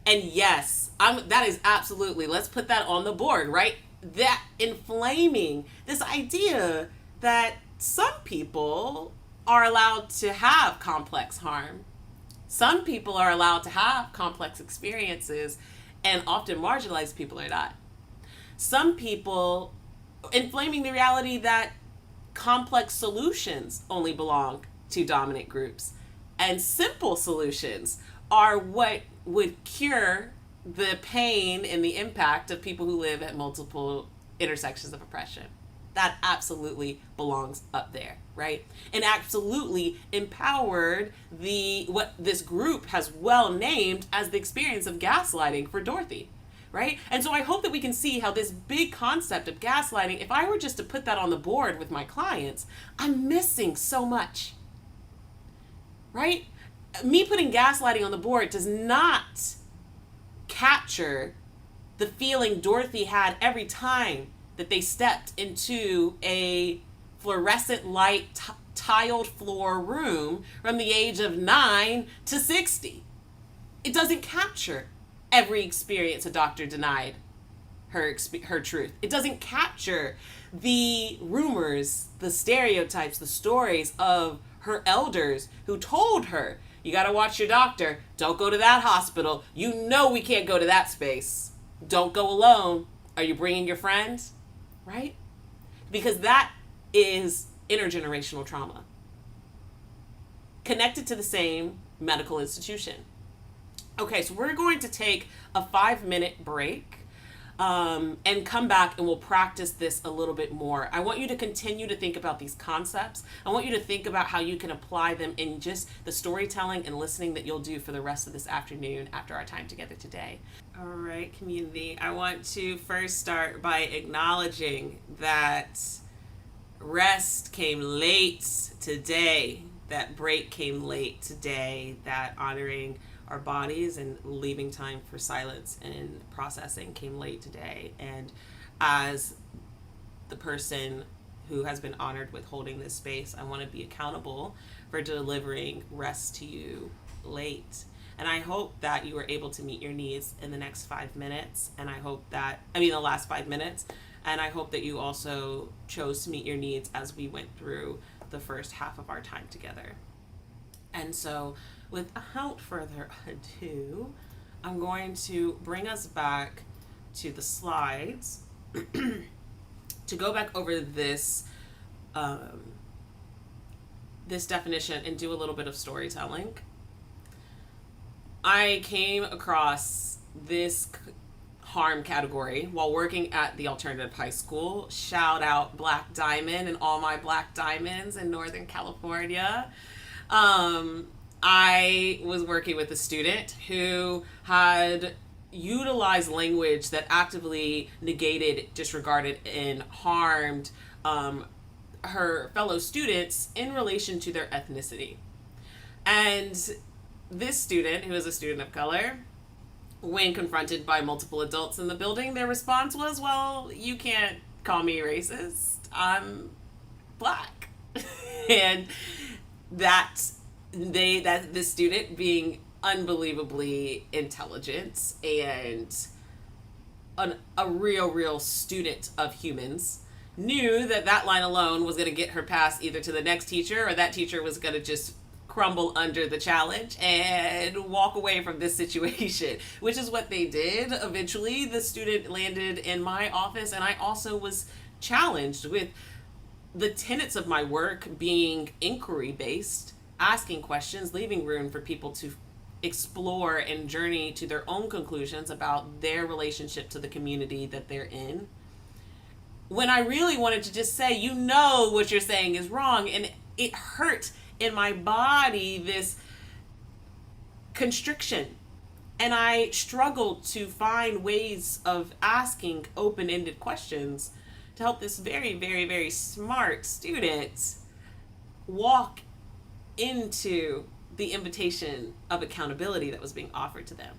And yes, that is absolutely, let's put that on the board, right? That inflaming this idea that some people are allowed to have complex harm. Some people are allowed to have complex experiences, and often marginalized people are not. Some people inflaming the reality that complex solutions only belong to dominant groups, and simple solutions are what would cure the pain and the impact of people who live at multiple intersections of oppression. That absolutely belongs up there, right? And absolutely empowered what this group has well named as the experience of gaslighting for Dorothy, right? And so I hope that we can see how this big concept of gaslighting, if I were just to put that on the board with my clients, I'm missing so much, right? Me putting gaslighting on the board does not capture the feeling Dorothy had every time that they stepped into a fluorescent light tiled floor room from the age of 9 to 60. It doesn't capture every experience a doctor denied her truth. It doesn't capture the rumors, the stereotypes, the stories of her elders who told her, you got to watch your doctor. Don't go to that hospital. You know we can't go to that space. Don't go alone. Are you bringing your friends? Right? Because that is intergenerational trauma connected to the same medical institution. Okay, so we're going to take a 5-minute break and come back and we'll practice this a little bit more. I want you to continue to think about these concepts. I want you to think about how you can apply them in just the storytelling and listening that you'll do for the rest of this afternoon after our time together today. All right, community. I want to first start by acknowledging that rest came late today, that break came late today, that honoring our bodies and leaving time for silence and processing came late today. And as the person who has been honored with holding this space, I want to be accountable for delivering rest to you late. And I hope that you were able to meet your needs in the next 5 minutes. And the last 5 minutes. And I hope that you also chose to meet your needs as we went through the first half of our time together. And so without further ado, I'm going to bring us back to the slides to go back over this this definition and do a little bit of storytelling. I came across this harm category while working at the alternative high school. Shout out Black Diamond and all my Black Diamonds in Northern California. I was working with a student who had utilized language that actively negated, disregarded, and harmed her fellow students in relation to their ethnicity. And this student, who is a student of color, when confronted by multiple adults in the building, their response was, well, you can't call me racist. I'm Black. And this student, being unbelievably intelligent and a real student of humans, knew that line alone was going to get her passed either to the next teacher, or that teacher was going to just crumble under the challenge and walk away from this situation, which is what they did. Eventually, the student landed in my office, and I also was challenged with the tenets of my work being inquiry-based, asking questions, leaving room for people to explore and journey to their own conclusions about their relationship to the community that they're in. When I really wanted to just say, you know, what you're saying is wrong, and it hurt in my body, this constriction. And I struggled to find ways of asking open-ended questions to help this very smart student walk into the invitation of accountability that was being offered to them.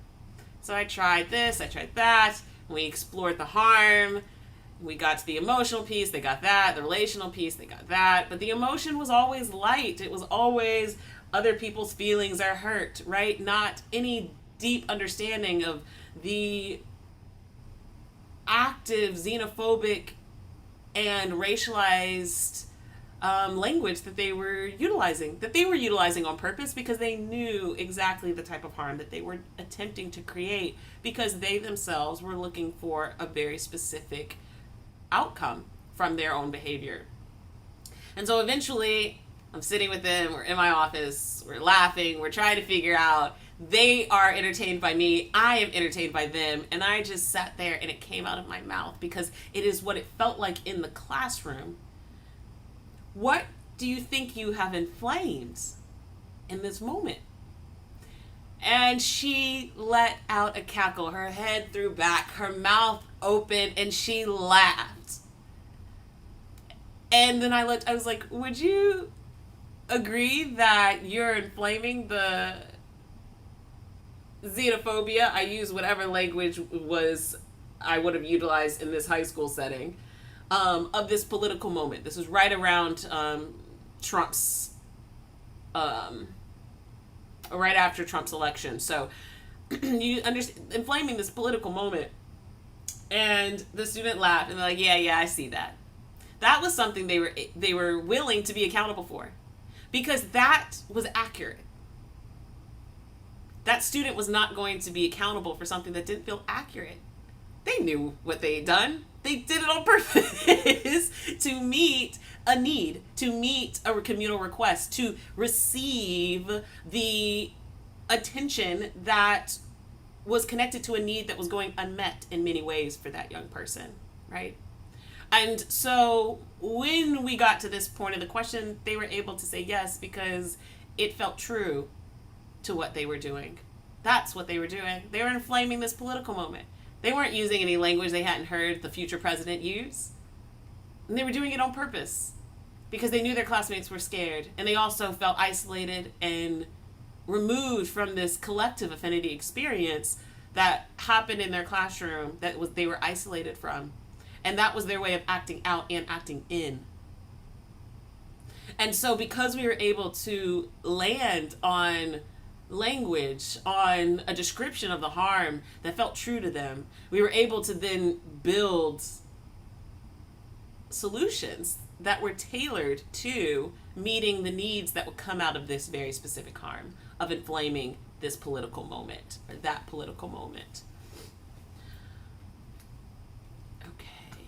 So I tried this, I tried that, we explored the harm, we got to the emotional piece, they got that, the relational piece, they got that, but the emotion was always light. It was always other people's feelings are hurt, right? Not any deep understanding of the active xenophobic and racialized language that they were utilizing on purpose, because they knew exactly the type of harm that they were attempting to create, because they themselves were looking for a very specific outcome from their own behavior. And so eventually I'm sitting with them, we're in my office, we're laughing, we're trying to figure out, they are entertained by me, I am entertained by them, and I just sat there and it came out of my mouth because it is what it felt like in the classroom. What do you think you have inflamed in this moment? And she let out a cackle. Her head threw back, her mouth open, and she laughed. And then I was like, would you agree that you're inflaming the xenophobia? I use whatever language I would have utilized in this high school setting, of this political moment. This was right around Trump's right after Trump's election. So you understand, inflaming this political moment. And the student laughed and they're like, yeah, I see that. That was something they were willing to be accountable for, because that was accurate. That student was not going to be accountable for something that didn't feel accurate. They knew what they had done. They did it on purpose to meet a need, to meet a communal request, to receive the attention that was connected to a need that was going unmet in many ways for that young person, right? And so when we got to this point of the question, they were able to say yes because it felt true to what they were doing. That's what they were doing. They were inflaming this political moment. They weren't using any language they hadn't heard the future president use. And they were doing it on purpose because they knew their classmates were scared, and they also felt isolated and removed from this collective affinity experience that happened in their classroom they were isolated from. And that was their way of acting out and acting in. And so because we were able to land on language, on a description of the harm that felt true to them, we were able to then build solutions that were tailored to meeting the needs that would come out of this very specific harm of inflaming this political moment or that political moment. Okay.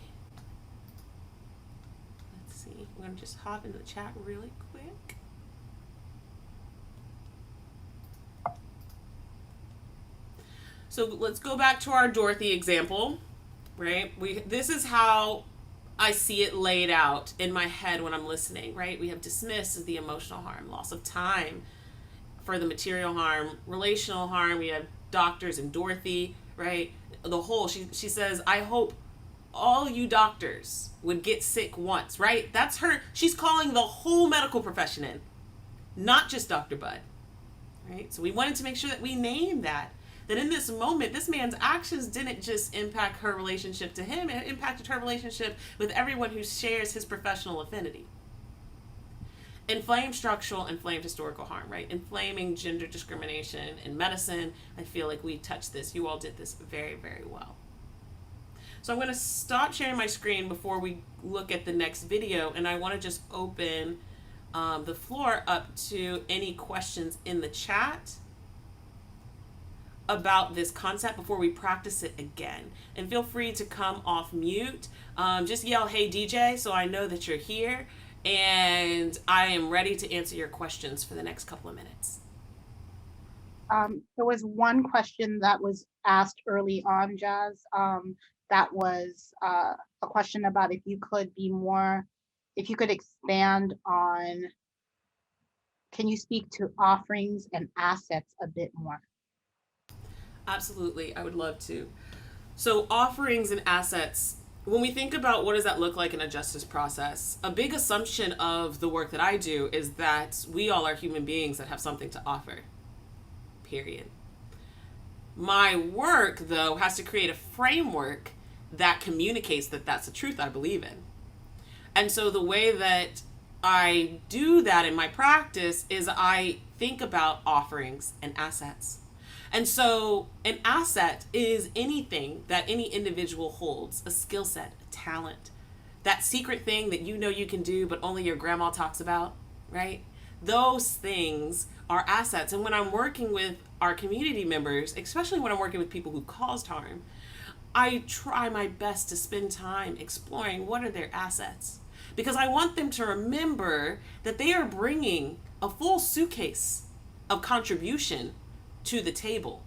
Let's see. I'm going to just hop into the chat really quick. So let's go back to our Dorothy example, right? This is how I see it laid out in my head when I'm listening, right? We have dismiss as the emotional harm, loss of time for the material harm, relational harm. We have doctors and Dorothy, right? The whole, she says, I hope all you doctors would get sick once, right? That's her. She's calling the whole medical profession in, not just Dr. Bud, right? So we wanted to make sure that we name that in this moment, this man's actions didn't just impact her relationship to him, it impacted her relationship with everyone who shares his professional affinity. Inflamed structural, inflamed historical harm, right? Inflaming gender discrimination in medicine. I feel like we touched this. You all did this very, very well. So I'm going to stop sharing my screen before we look at the next video, and I want to just open the floor up to any questions in the chat about this concept before we practice it again. And feel free to come off mute. Just yell, hey DJ, so I know that you're here, and I am ready to answer your questions for the next couple of minutes. There was one question that was asked early on, Jazz. That was a question about if you could expand on, can you speak to offerings and assets a bit more? Absolutely, I would love to. So offerings and assets, when we think about what does that look like in a justice process, a big assumption of the work that I do is that we all are human beings that have something to offer, period. My work, though, has to create a framework that communicates that that's the truth I believe in. And so the way that I do that in my practice is I think about offerings and assets. And so an asset is anything that any individual holds, a skill set, a talent, that secret thing that you know you can do, but only your grandma talks about, right? Those things are assets. And when I'm working with our community members, especially when I'm working with people who caused harm, I try my best to spend time exploring what are their assets, because I want them to remember that they are bringing a full suitcase of contribution to the table,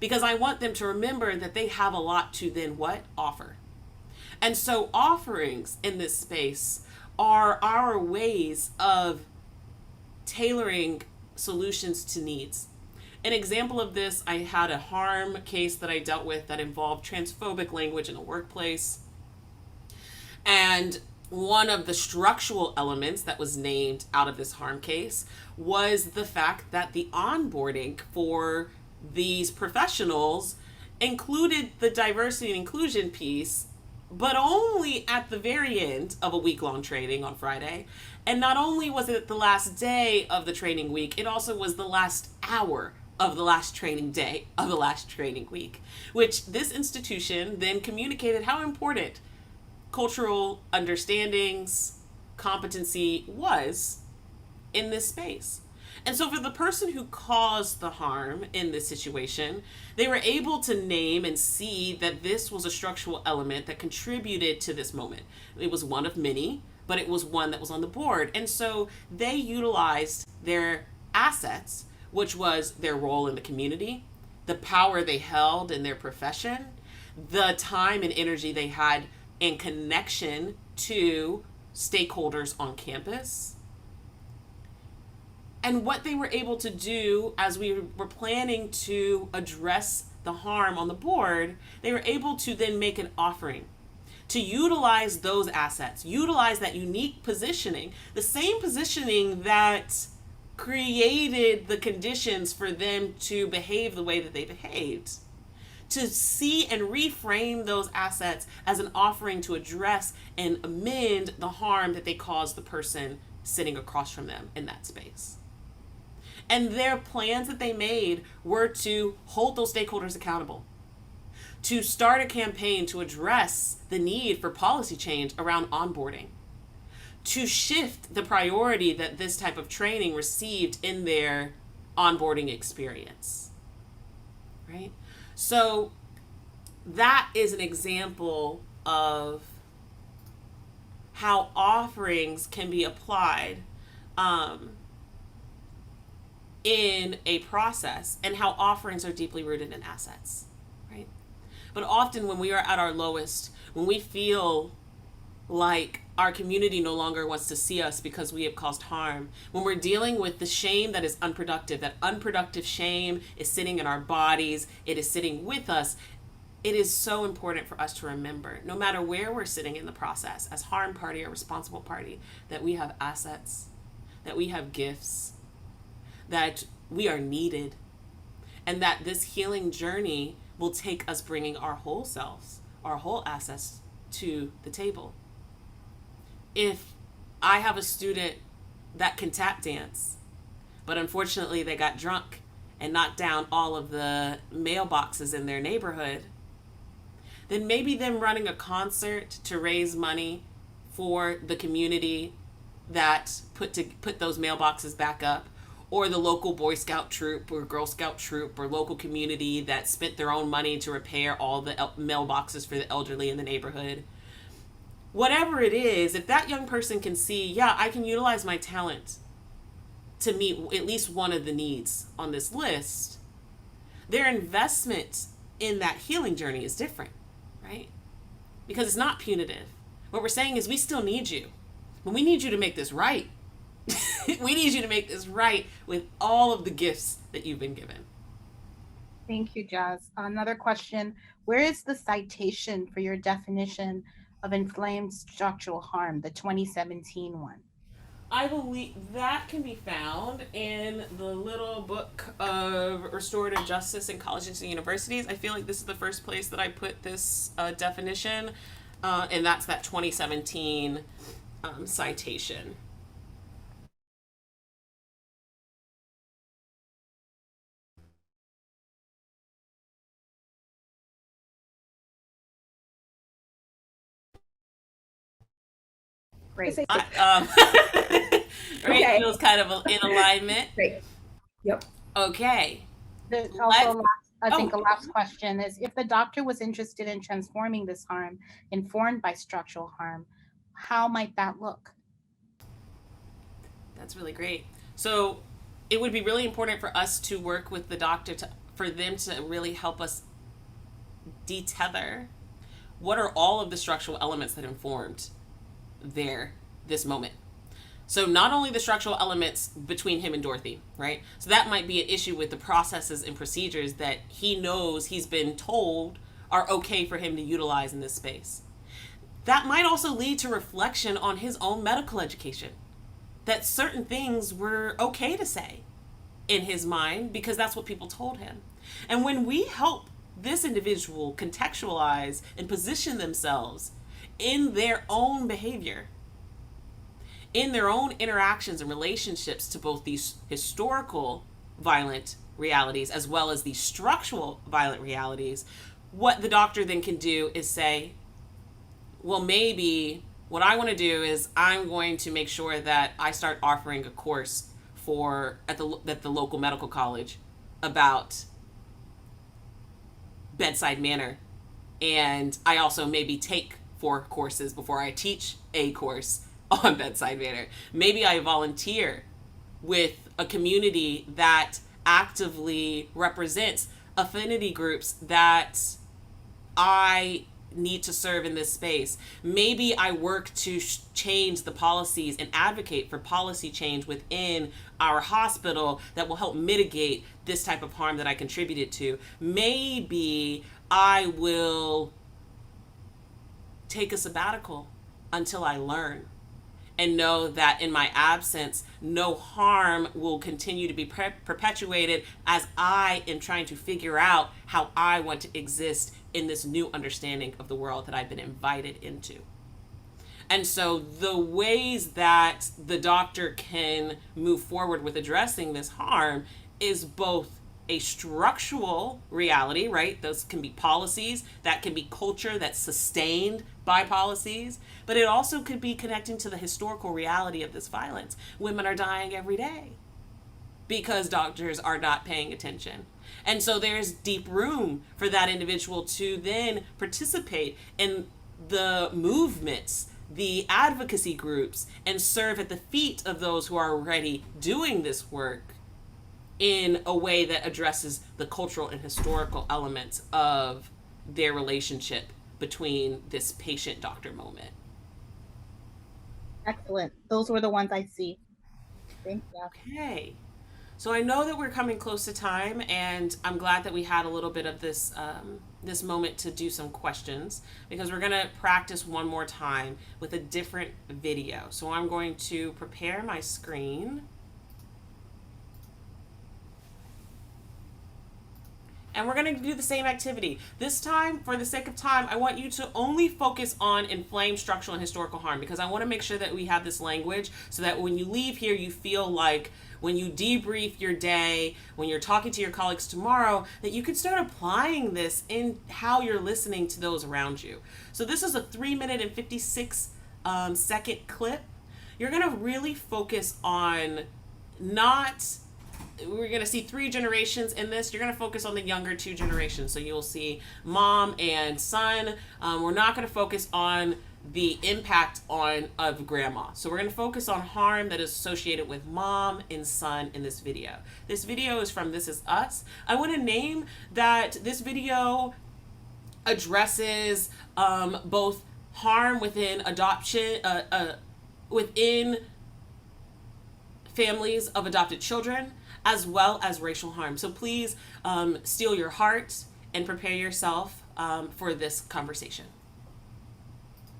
because I want them to remember that they have a lot to then what? Offer. And so offerings in this space are our ways of tailoring solutions to needs. An example of this, I had a harm case that I dealt with that involved transphobic language in a workplace. And one of the structural elements that was named out of this harm case was the fact that the onboarding for these professionals included the diversity and inclusion piece, but only at the very end of a week-long training on Friday. And not only was it the last day of the training week, it also was the last hour of the last training day of the last training week, which this institution then communicated how important cultural understandings, competency was in this space. And so for the person who caused the harm in this situation, they were able to name and see that this was a structural element that contributed to this moment. It was one of many, but it was one that was on the board. And so they utilized their assets, which was their role in the community, the power they held in their profession, the time and energy they had in connection to stakeholders on campus, and what they were able to do as we were planning to address the harm on the board. They were able to then make an offering to utilize those assets, utilize that unique positioning, the same positioning that created the conditions for them to behave the way that they behaved, to see and reframe those assets as an offering to address and amend the harm that they caused the person sitting across from them in that space. And their plans that they made were to hold those stakeholders accountable, to start a campaign to address the need for policy change around onboarding, to shift the priority that this type of training received in their onboarding experience, right? So that is an example of how offerings can be applied in a process, and how offerings are deeply rooted in assets. But often when we are at our lowest, when we feel like our community no longer wants to see us because we have caused harm, when we're dealing with the shame that is unproductive, that unproductive shame is sitting in our bodies, it is sitting with us, it is so important for us to remember, no matter where we're sitting in the process, as harm party or responsible party, that we have assets, that we have gifts, that we are needed, and that this healing journey will take us bringing our whole selves, our whole assets to the table. If I have a student that can tap dance, but unfortunately they got drunk and knocked down all of the mailboxes in their neighborhood, then maybe them running a concert to raise money for the community that put those mailboxes back up, or the local Boy Scout troop or Girl Scout troop or local community that spent their own money to repair all the mailboxes for the elderly in the neighborhood. Whatever it is, if that young person can see, yeah, I can utilize my talent to meet at least one of the needs on this list, their investment in that healing journey is different, right? Because it's not punitive. What we're saying is we still need you, but we need you to make this right. We need you to make this right with all of the gifts that you've been given. Thank you, Jazz. Another question, where is the citation for your definition of inflamed structural harm, the 2017 one? I believe that can be found in the little book of Restorative Justice in colleges and universities. I feel like this is the first place that I put this definition, and that's that 2017 citation. Great. Right, Okay. feels kind of in alignment. Great. Yep. Okay. There's also, I think, Oh. a last question is, if the doctor was interested in transforming this harm informed by structural harm, how might that look? That's really great. So it would be really important for us to work with the doctor for them to really help us detether what are all of the structural elements that informed this moment. So not only the structural elements between him and Dorothy, right? So that might be an issue with the processes and procedures that he knows he's been told are okay for him to utilize in this space. That might also lead to reflection on his own medical education, that certain things were okay to say in his mind because that's what people told him. And when we help this individual contextualize and position themselves in their own behavior, in their own interactions and relationships to both these historical violent realities as well as these structural violent realities, what the doctor then can do is say, well, maybe what I want to do is I'm going to make sure that I start offering a course at the local medical college about bedside manner. And I also maybe take 4 courses before I teach a course on bedside manner. Maybe I volunteer with a community that actively represents affinity groups that I need to serve in this space. Maybe I work to change the policies and advocate for policy change within our hospital that will help mitigate this type of harm that I contributed to. Maybe I will take a sabbatical until I learn and know that in my absence, no harm will continue to be perpetuated as I am trying to figure out how I want to exist in this new understanding of the world that I've been invited into. And so the ways that the doctor can move forward with addressing this harm is both a structural reality, right? Those can be policies, that can be culture that's sustained by policies, but it also could be connecting to the historical reality of this violence. Women are dying every day because doctors are not paying attention. And so there's deep room for that individual to then participate in the movements, the advocacy groups, and serve at the feet of those who are already doing this work in a way that addresses the cultural and historical elements of their relationship between this patient-doctor moment. Excellent. Those were the ones I see. Thank you. Okay. So I know that we're coming close to time, and I'm glad that we had a little bit of this this moment to do some questions, because we're gonna practice one more time with a different video. So I'm going to prepare my screen. And we're going to do the same activity. This time, for the sake of time, I want you to only focus on inflamed structural and historical harm, because I want to make sure that we have this language so that when you leave here, you feel like when you debrief your day, when you're talking to your colleagues tomorrow, that you can start applying this in how you're listening to those around you. So this is a 3-minute and 56-second clip. You're going to really focus on we're going to see 3 generations in this. You're going to focus on the younger 2 generations. So you'll see mom and son. We're not going to focus on the impact of grandma. So we're going to focus on harm that is associated with mom and son in this video. This video is from This Is Us. I want to name that this video addresses both harm within adoption, within families of adopted children, as well as racial harm. So please steel your heart and prepare yourself for this conversation.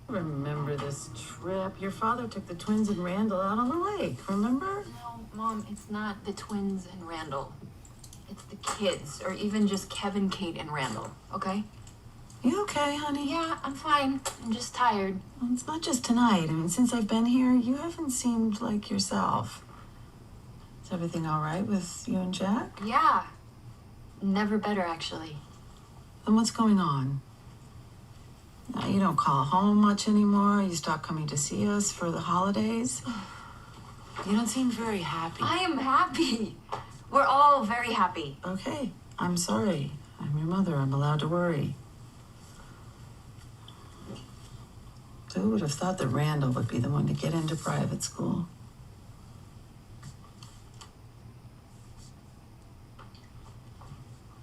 Remember this trip? Your father took the twins and Randall out on the lake, remember? No, Mom, it's not the twins and Randall. It's the kids, or even just Kevin, Kate, and Randall, okay? You okay, honey? Yeah, I'm fine. I'm just tired. Well, it's not just tonight. I mean, since I've been here, you haven't seemed like yourself. Is everything all right with you and Jack? Yeah. Never better, actually. Then what's going on? Now, you don't call home much anymore. You stopped coming to see us for the holidays. You don't seem very happy. I am happy. We're all very happy. Okay, I'm sorry. I'm your mother. I'm allowed to worry. So who would have thought that Randall would be the one to get into private school?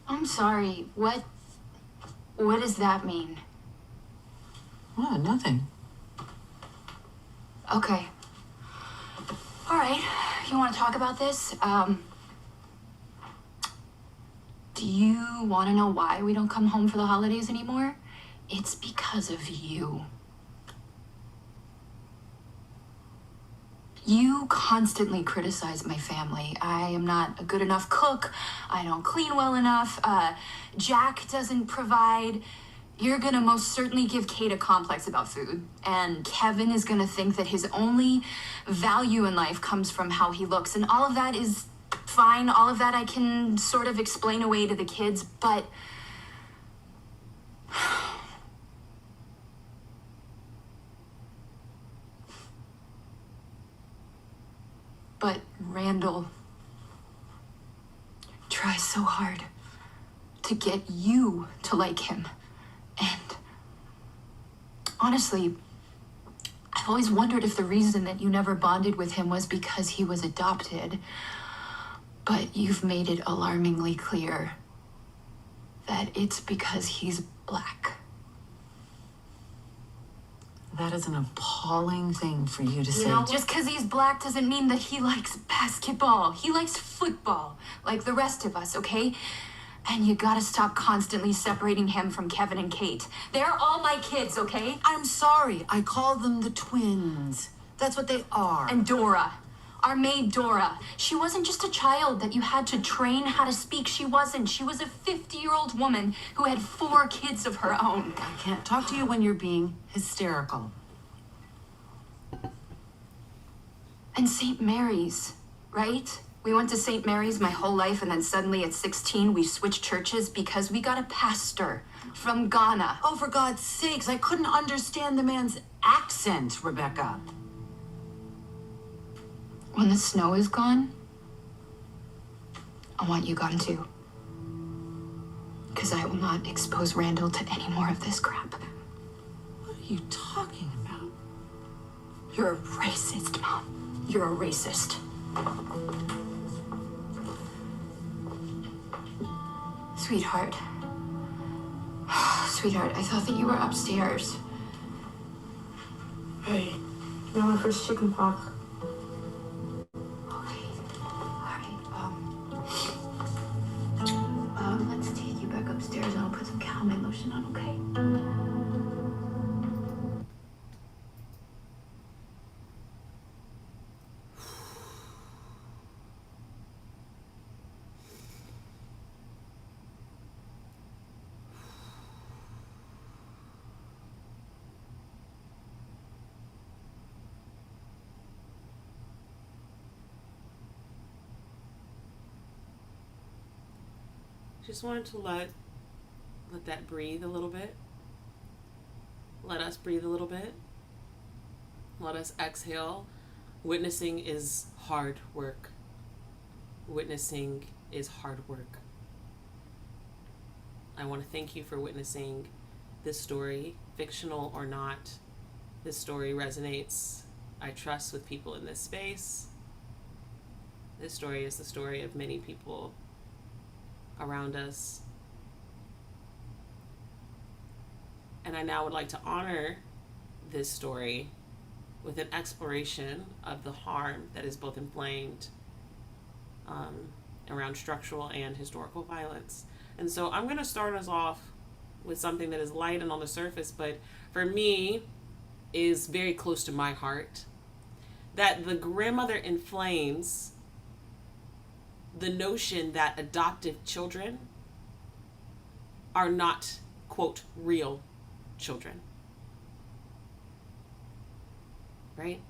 I'm sorry. What does that mean? Oh, nothing. Okay. All right. You want to talk about this? Do you want to know why we don't come home for the holidays anymore? It's because of you. You constantly criticize my family. I am not a good enough cook. I don't clean well enough. Jack doesn't provide. You're gonna most certainly give Kate a complex about food. And Kevin is gonna think that his only value in life comes from how he looks. And all of that is fine. All of that I can sort of explain away to the kids, but Randall tries so hard to get you to like him. And honestly, I've always wondered if the reason that you never bonded with him was because he was adopted. But you've made it alarmingly clear that it's because he's Black. That is an appalling thing for you to say. You know, just because he's Black doesn't mean that he likes basketball. He likes football, like the rest of us, okay? And you gotta stop constantly separating him from Kevin and Kate. They're all my kids, okay? I'm sorry. I call them the twins. That's what they are. And Dora, our maid Dora, she wasn't just a child that you had to train how to speak. She wasn't. She was a 50-year-old woman who had 4 kids of her own. I can't talk to you when you're being hysterical. And St. Mary's, right? We went to St. Mary's my whole life, and then suddenly at 16, we switched churches because we got a pastor from Ghana. Oh, for God's sakes, I couldn't understand the man's accent, Rebecca. When the snow is gone, I want you gone too. Because I will not expose Randall to any more of this crap. What are you talking about? You're a racist, Mom. You're a racist. Sweetheart. Sweetheart, I thought that you were upstairs. Hey, you got my first chicken pox. Okay. Alright, let's take you back upstairs and I'll put some calming lotion on, okay? Just wanted to let that breathe a little bit. Let us breathe a little bit. Let us exhale. Witnessing is hard work. Witnessing is hard work. I want to thank you for witnessing this story, fictional or not. This story resonates, I trust, with people in this space. This story is the story of many people around us. And I now would like to honor this story with an exploration of the harm that is both inflamed around structural and historical violence. And so I'm going to start us off with something that is light and on the surface, but for me is very close to my heart. That the grandmother inflames the notion that adoptive children are not, quote, real children. Right?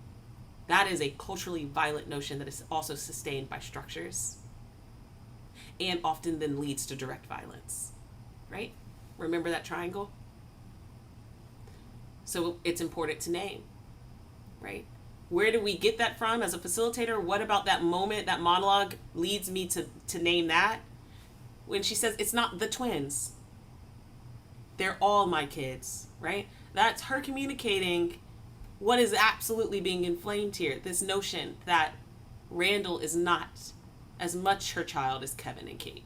That is a culturally violent notion that is also sustained by structures and often then leads to direct violence. Right? Remember that triangle? So it's important to name. Right? Where do we get that from as a facilitator? What about that moment, that monologue leads me to name that? When she says, it's not the twins. They're all my kids, right? That's her communicating what is absolutely being inflamed here. This notion that Randall is not as much her child as Kevin and Kate.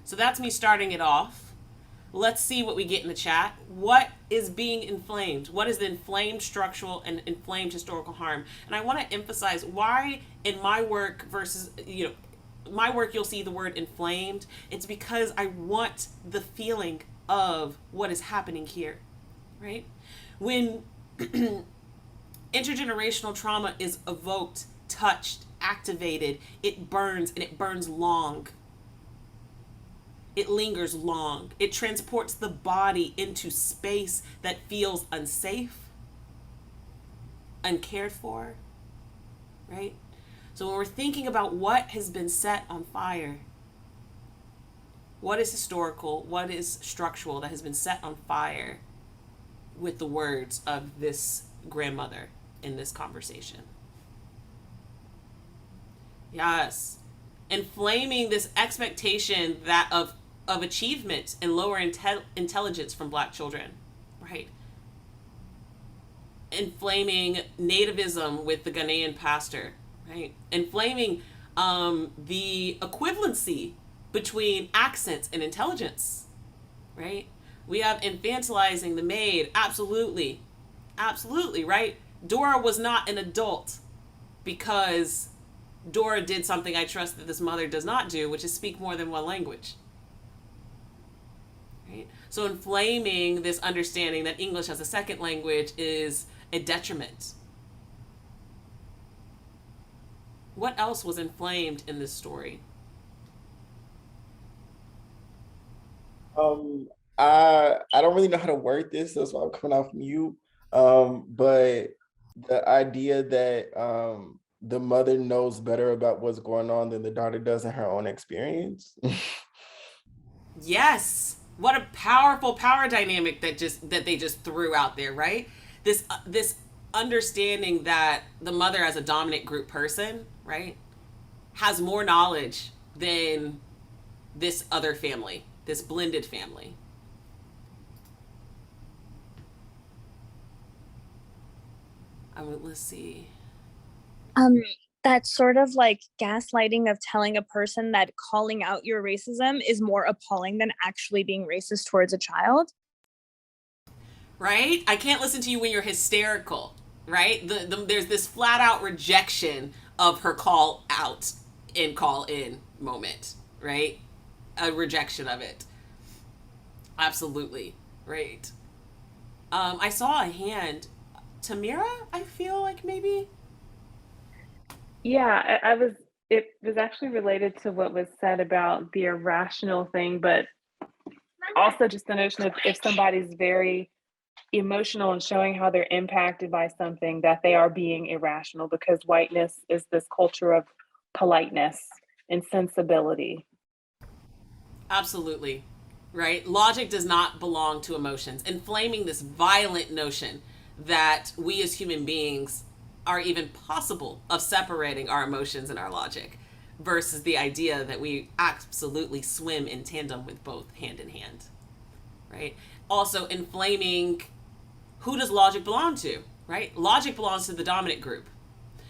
So that's me starting it off. Let's see what we get in the chat. What is being inflamed? What is the inflamed structural and inflamed historical harm? And I want to emphasize why in my work versus, my work, you'll see the word inflamed. It's because I want the feeling of what is happening here, right? When intergenerational trauma is evoked, touched, activated, it burns, and it burns long. It lingers long. It transports the body into space that feels unsafe, uncared for, right? So when we're thinking about what has been set on fire, what is historical, what is structural that has been set on fire with the words of this grandmother in this conversation? Yes. Inflaming this expectation that of achievement and lower intelligence from Black children, right? Inflaming nativism with the Ghanaian pastor, right? Inflaming the equivalency between accents and intelligence, right? We have infantilizing the maid, absolutely, right? Dora was not an adult because Dora did something I trust that this mother does not do, which is speak more than one language. Right? So inflaming this understanding that English as a second language is a detriment. What else was inflamed in this story? I don't really know how to word this, that's why I'm coming off mute. But the idea that the mother knows better about what's going on than the daughter does in her own experience. Yes. What a powerful power dynamic that they just threw out there, right? This understanding that the mother as a dominant group person, right, has more knowledge than this other family, this blended family. Let's see. that sort of like gaslighting of telling a person that calling out your racism is more appalling than actually being racist towards a child. Right? I can't listen to you when you're hysterical, right? There's this flat out rejection of her call out and call in moment, right? A rejection of it. Absolutely. Right. I saw a hand. Tamira, I feel like maybe. Yeah, it was actually related to what was said about the irrational thing, but also just the notion of if somebody's very emotional and showing how they're impacted by something, that they are being irrational, because whiteness is this culture of politeness and sensibility. Absolutely. Right? Logic does not belong to emotions. Inflaming this violent notion that we as human beings are even possible of separating our emotions and our logic versus the idea that we absolutely swim in tandem with both hand in hand. Right? Also inflaming who does logic belong to, right? Logic belongs to the dominant group.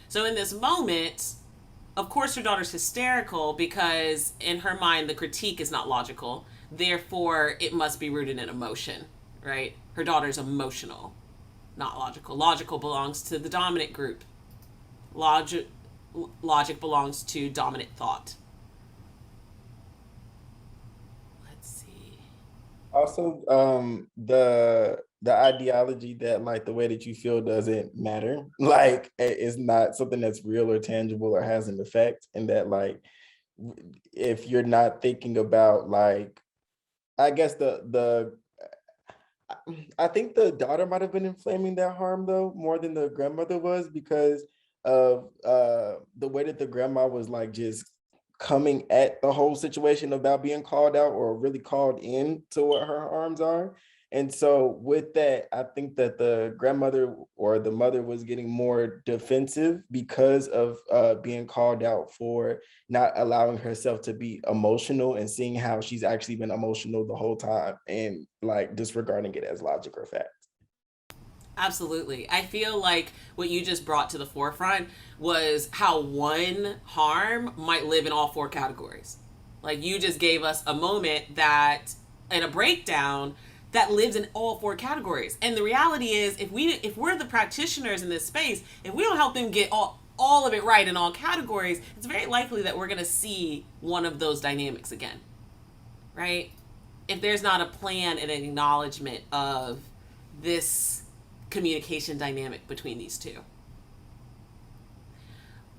So in this moment, of course her daughter's hysterical because in her mind the critique is not logical. Therefore, it must be rooted in emotion, right? Her daughter's emotional, not logical. Logical belongs to the dominant group. Logic belongs to dominant thought. Let's see. Also, the ideology that like the way that you feel doesn't matter, like it's not something that's real or tangible or has an effect, and that like if you're not thinking about like, I guess I think the daughter might have been inflaming that harm though more than the grandmother was, because of the way that the grandma was like just coming at the whole situation about being called out or really called in to what her harms are. And so with that, I think that the grandmother or the mother was getting more defensive because of being called out for not allowing herself to be emotional and seeing how she's actually been emotional the whole time and like disregarding it as logic or fact. Absolutely. I feel like what you just brought to the forefront was how one harm might live in all four categories. Like you just gave us a moment that, and a breakdown that lives in all four categories. And the reality is, if we're the practitioners in this space, if we don't help them get all of it right in all categories, it's very likely that we're going to see one of those dynamics again, right? If there's not a plan and an acknowledgement of this communication dynamic between these two.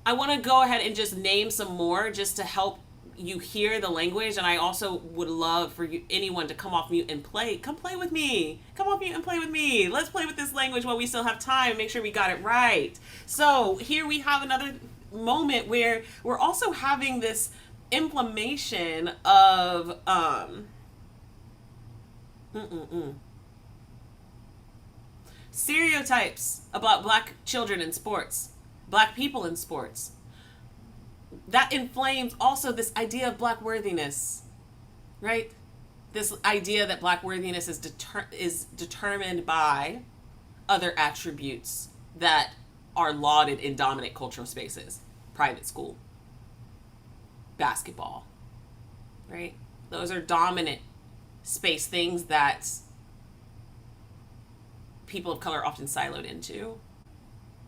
I want to go ahead and just name some more just to help you hear the language, and I also would love for anyone to come off mute and play. Come play with me. Come off mute and play with me. Let's play with this language while we still have time. Make sure we got it right. So here we have another moment where we're also having this inflammation of stereotypes about Black children in sports, Black people in sports. That inflames also this idea of Black worthiness, right? This idea that Black worthiness is determined by other attributes that are lauded in dominant cultural spaces. Private school, basketball, right? Those are dominant space things that people of color often siloed into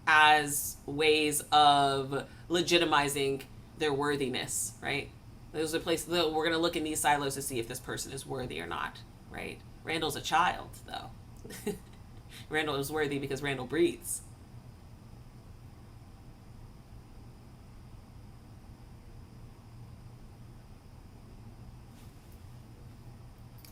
as ways of legitimizing their worthiness, right? Those are places that we're going to look in these silos to see if this person is worthy or not, right? Randall's a child, though. Randall is worthy because Randall breathes.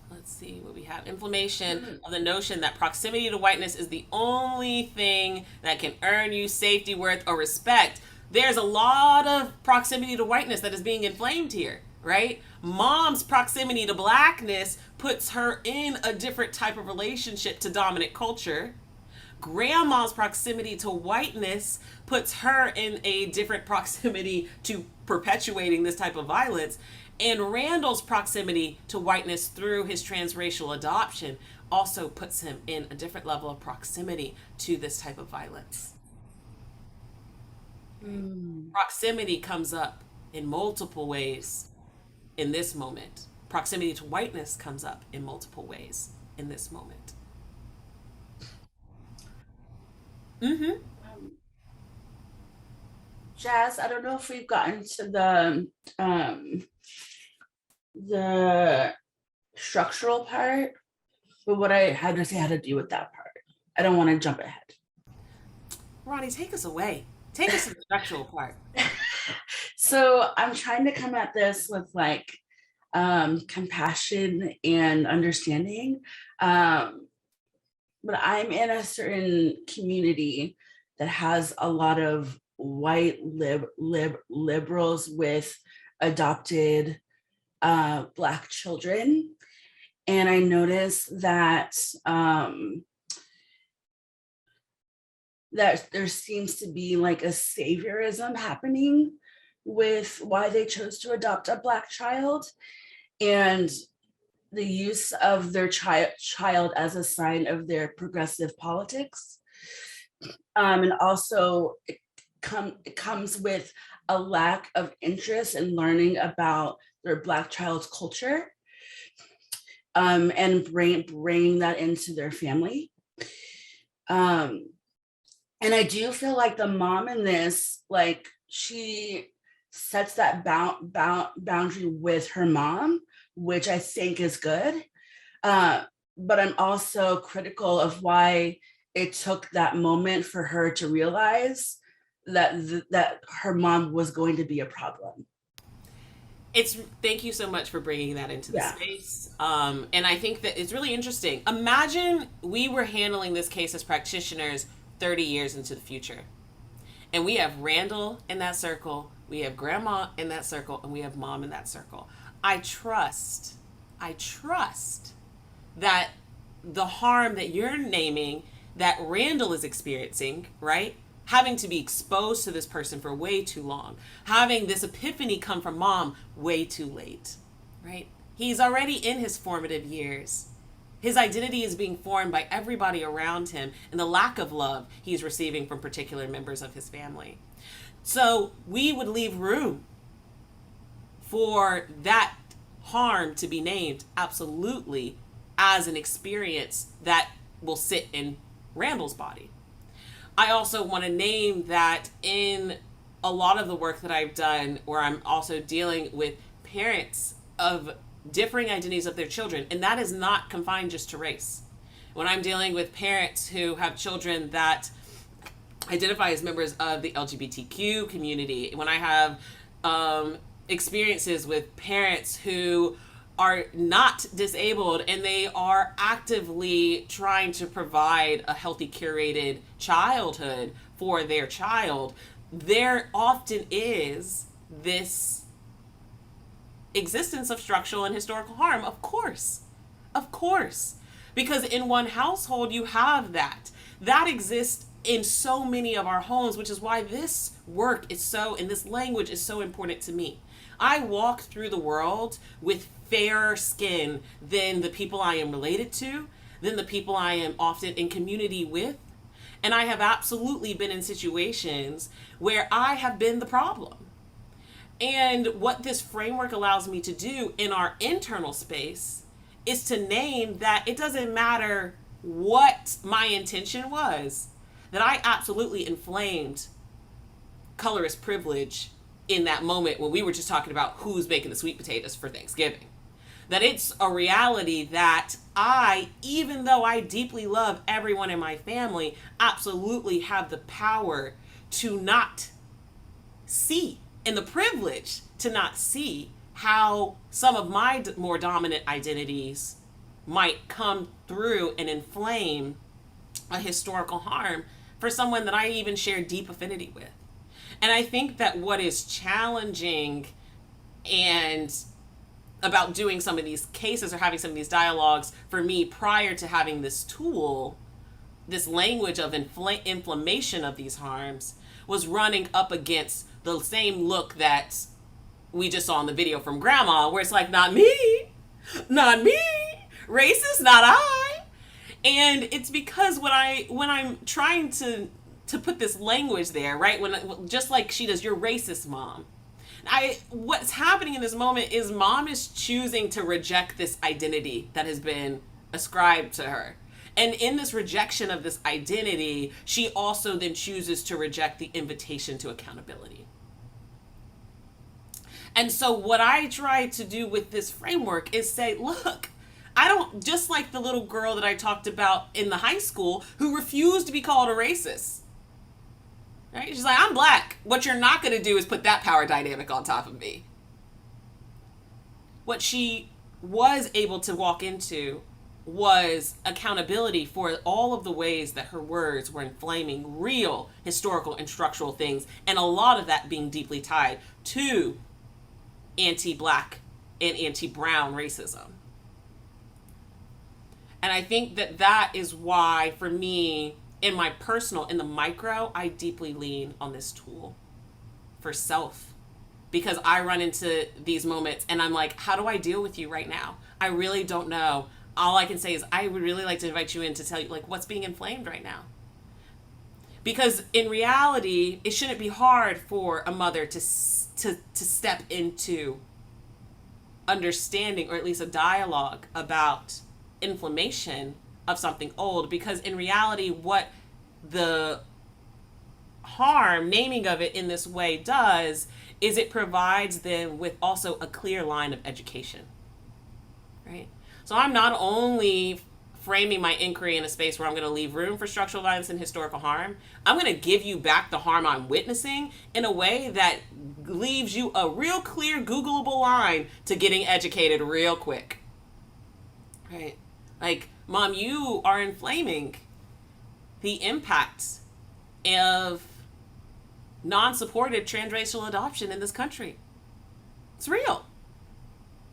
Let's see what we have. Inflammation of the notion that proximity to whiteness is the only thing that can earn you safety, worth, or respect. There's a lot of proximity to whiteness that is being inflamed here, right? Mom's proximity to Blackness puts her in a different type of relationship to dominant culture. Grandma's proximity to whiteness puts her in a different proximity to perpetuating this type of violence. And Randall's proximity to whiteness through his transracial adoption also puts him in a different level of proximity to this type of violence. Proximity comes up in multiple ways in this moment. Proximity to whiteness comes up in multiple ways in this moment. Jazz, I don't know if we've gotten to the structural part, but what I had to say had to do with that part. I don't want to jump ahead. Ronnie, take us away. Take us to the structural part. So I'm trying to come at this with like compassion and understanding. But I'm in a certain community that has a lot of white liberals with adopted Black children. And I noticed that that there seems to be like a saviorism happening with why they chose to adopt a Black child, and the use of their child as a sign of their progressive politics. And also it comes with a lack of interest in learning about their Black child's culture, and bringing that into their family. And I do feel like the mom in this, like she sets that boundary with her mom, which I think is good. But I'm also critical of why it took that moment for her to realize that her mom was going to be a problem. Thank you so much for bringing that into the space. And I think that it's really interesting. Imagine we were handling this case as practitioners 30 years into the future. And we have Randall in that circle, we have grandma in that circle, and we have mom in that circle. I trust that the harm that you're naming that Randall is experiencing, right? Having to be exposed to this person for way too long, having this epiphany come from mom way too late, right? He's already in his formative years. His identity is being formed by everybody around him and the lack of love he's receiving from particular members of his family. So we would leave room for that harm to be named absolutely as an experience that will sit in Randall's body. I also want to name that in a lot of the work that I've done, where I'm also dealing with parents of differing identities of their children, and that is not confined just to race. When I'm dealing with parents who have children that identify as members of the LGBTQ community, when I have experiences with parents who are not disabled and they are actively trying to provide a healthy, curated childhood for their child, there often is this existence of structural and historical harm. Of course, because in one household you have that exists in so many of our homes, which is why this work is so, and this language is so important to me. I walk through the world with fairer skin than the people I am related to, than the people I am often in community with. And I have absolutely been in situations where I have been the problem. And what this framework allows me to do in our internal space is to name that it doesn't matter what my intention was, that I absolutely inflamed colorist privilege in that moment when we were just talking about who's making the sweet potatoes for Thanksgiving. That it's a reality that I, even though I deeply love everyone in my family, absolutely have the power to not see, and the privilege to not see how some of my more dominant identities might come through and inflame a historical harm for someone that I even share deep affinity with. And I think that what is challenging and about doing some of these cases or having some of these dialogues for me prior to having this tool, this language of inflammation of these harms, was running up against the same look that we just saw in the video from grandma, where it's like, not me, racist, not I. And it's because when I'm trying to to put this language there, right? When just like she does, "You're racist, mom." What's happening in this moment is mom is choosing to reject this identity that has been ascribed to her. And in this rejection of this identity, she also then chooses to reject the invitation to accountability. And so what I try to do with this framework is say, look, I don't, just like the little girl that I talked about in the high school who refused to be called a racist. Right? She's like, I'm black. What you're not going to do is put that power dynamic on top of me. What she was able to walk into was accountability for all of the ways that her words were inflaming real historical and structural things, and a lot of that being deeply tied to anti-black and anti-brown racism. And I think that that is why, for me, in my personal, in the micro, I deeply lean on this tool for self, because I run into these moments and I'm like, how do I deal with you right now? I really don't know. All I can say is I would really like to invite you in to tell you, like, what's being inflamed right now. Because in reality, it shouldn't be hard for a mother to step into understanding, or at least a dialogue about inflammation of something old, because in reality, what the harm, naming of it in this way does, is it provides them with also a clear line of education, right? So I'm not only framing my inquiry in a space where I'm going to leave room for structural violence and historical harm, I'm going to give you back the harm I'm witnessing in a way that leaves you a real clear Googleable line to getting educated real quick, right? Like, Mom, you are inflaming the impact of non-supported transracial adoption in this country. It's real,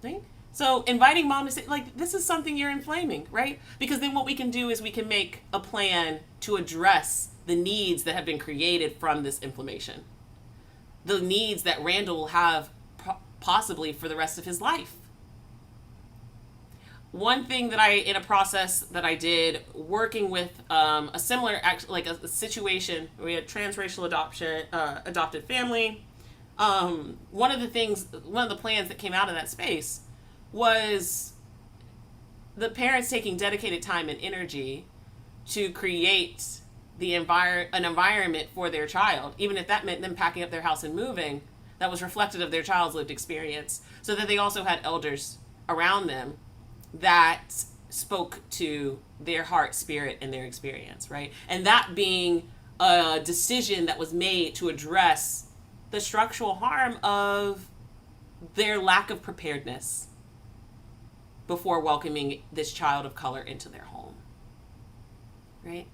right? So inviting mom to say, like, this is something you're inflaming, right? Because then what we can do is we can make a plan to address the needs that have been created from this inflammation. The needs that Randall will have possibly for the rest of his life. One thing that in a process that I did working with a similar, like a situation where we had transracial adopted family, one of the plans that came out of that space was the parents taking dedicated time and energy to create an environment for their child, even if that meant them packing up their house and moving, that was reflective of their child's lived experience, so that they also had elders around them that spoke to their heart, spirit, and their experience, right? And that being a decision that was made to address the structural harm of their lack of preparedness before welcoming this child of color into their home, right?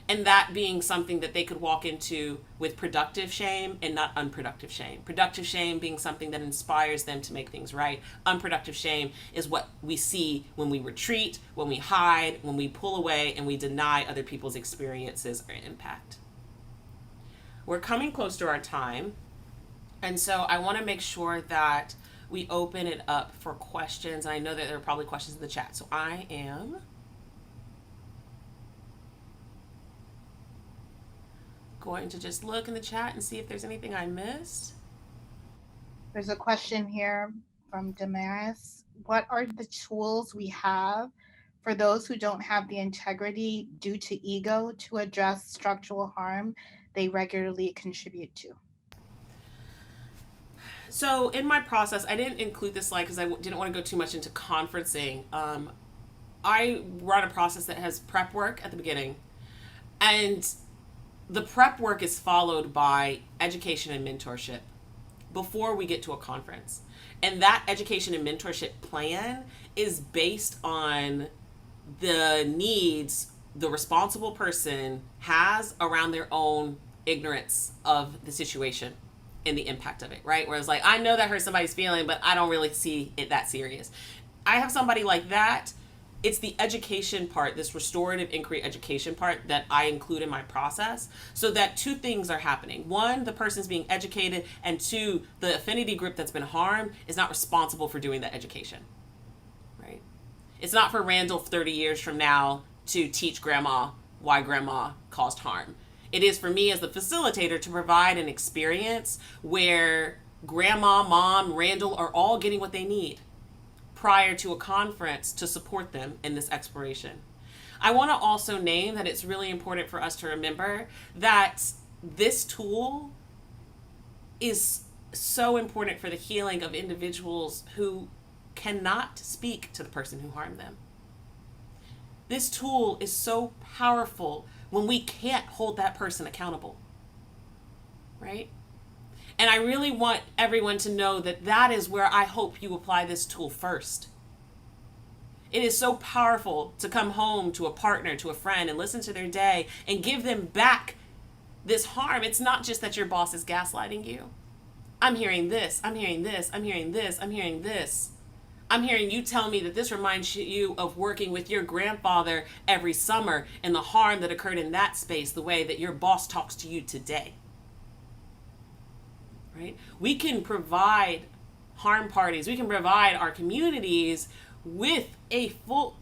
And that being something that they could walk into with productive shame and not unproductive shame. Productive shame being something that inspires them to make things right. Unproductive shame is what we see when we retreat, when we hide, when we pull away, and we deny other people's experiences or impact. We're coming close to our time, and so I want to make sure that we open it up for questions. I know that there are probably questions in the chat, so I am going to just look in the chat and see if there's anything I missed. There's a question here from Damaris. What are the tools we have for those who don't have the integrity due to ego to address structural harm they regularly contribute to? So in my process, I didn't include this slide because I didn't want to go too much into conferencing. I run a process that has prep work at the beginning, and the prep work is followed by education and mentorship before we get to a conference. And that education and mentorship plan is based on the needs the responsible person has around their own ignorance of the situation and the impact of it, right? Whereas, like, I know that hurts somebody's feeling, but I don't really see it that serious. I have somebody like that. It's the education part, this restorative inquiry education part, that I include in my process, so that two things are happening. One, the person's being educated, and two, the affinity group that's been harmed is not responsible for doing that education, right? It's not for Randall 30 years from now to teach grandma why grandma caused harm. It is for me as the facilitator to provide an experience where grandma, mom, Randall are all getting what they need prior to a conference to support them in this exploration. I want to also name that it's really important for us to remember that this tool is so important for the healing of individuals who cannot speak to the person who harmed them. This tool is so powerful when we can't hold that person accountable, right? And I really want everyone to know that that is where I hope you apply this tool first. It is so powerful to come home to a partner, to a friend, and listen to their day and give them back this harm. It's not just that your boss is gaslighting you. I'm hearing this, I'm hearing this, I'm hearing this, I'm hearing this. I'm hearing you tell me that this reminds you of working with your grandfather every summer and the harm that occurred in that space, the way that your boss talks to you today. Right? We can provide harm parties, we can provide our communities with a full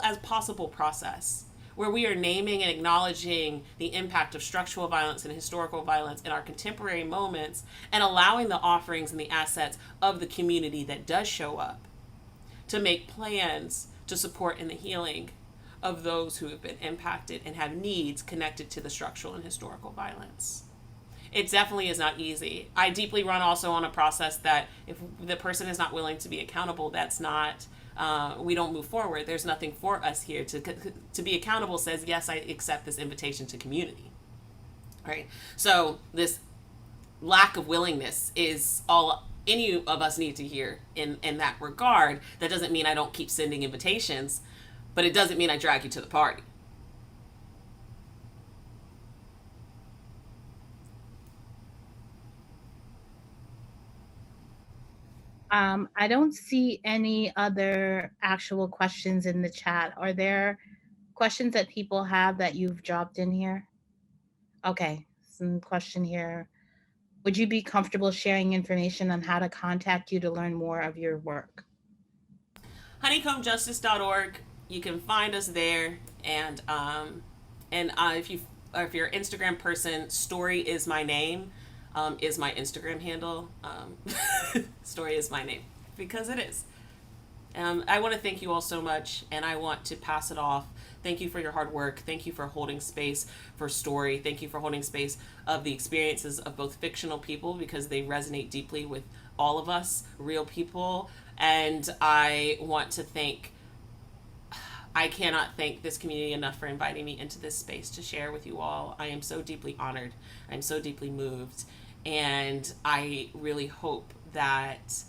as possible process where we are naming and acknowledging the impact of structural violence and historical violence in our contemporary moments, and allowing the offerings and the assets of the community that does show up to make plans to support in the healing of those who have been impacted and have needs connected to the structural and historical violence. It definitely is not easy. I deeply run also on a process that if the person is not willing to be accountable, that's not, we don't move forward. There's nothing for us here. To be accountable says, yes, I accept this invitation to community, right? So this lack of willingness is all any of us need to hear in that regard. That doesn't mean I don't keep sending invitations, but it doesn't mean I drag you to the party. I don't see any other actual questions in the chat. Are there questions that people have that you've dropped in here? Okay, some question here. Would you be comfortable sharing information on how to contact you to learn more of your work? honeycombjustice.org. You can find us there, and if you're an Instagram person, Story is my name. Is my Instagram handle. Story is my name, because it is. I want to thank you all so much, and I want to pass it off. Thank you for your hard work. Thank you for holding space for Story. Thank you for holding space of the experiences of both fictional people, because they resonate deeply with all of us, real people. And I want to I cannot thank this community enough for inviting me into this space to share with you all. I am so deeply honored. I'm so deeply moved. And I really hope that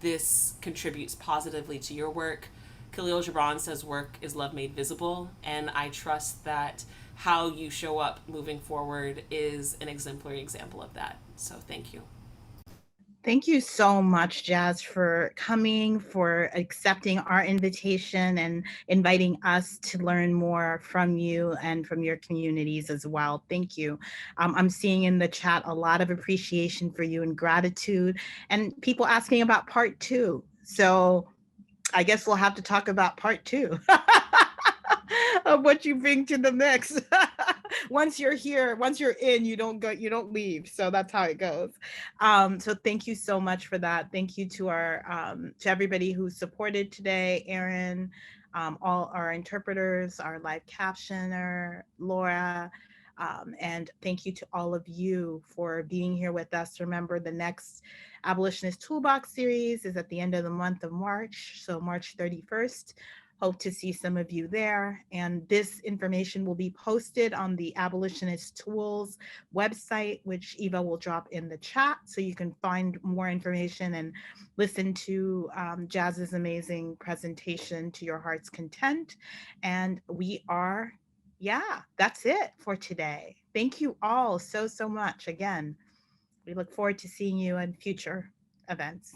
this contributes positively to your work. Khalil Gibran says work is love made visible. And I trust that how you show up moving forward is an exemplary example of that. So thank you. Thank you so much, Jazz, for coming, for accepting our invitation and inviting us to learn more from you and from your communities as well. Thank you. I'm seeing in the chat a lot of appreciation for you and gratitude, and people asking about part 2. So I guess we'll have to talk about part 2 of what you bring to the mix. Once you're here, once you're in, you don't leave. So that's how it goes. So thank you so much for that. Thank you to to everybody who supported today, Aaron, all our interpreters, our live captioner, Laura, and thank you to all of you for being here with us. Remember, the next Abolitionist Toolbox series is at the end of the month of March, so March 31st. Hope to see some of you there. And this information will be posted on the Abolitionist Tools website, which Eva will drop in the chat, so you can find more information and listen to Jazz's amazing presentation to your heart's content. And that's it for today. Thank you all so much. Again, we look forward to seeing you in future events.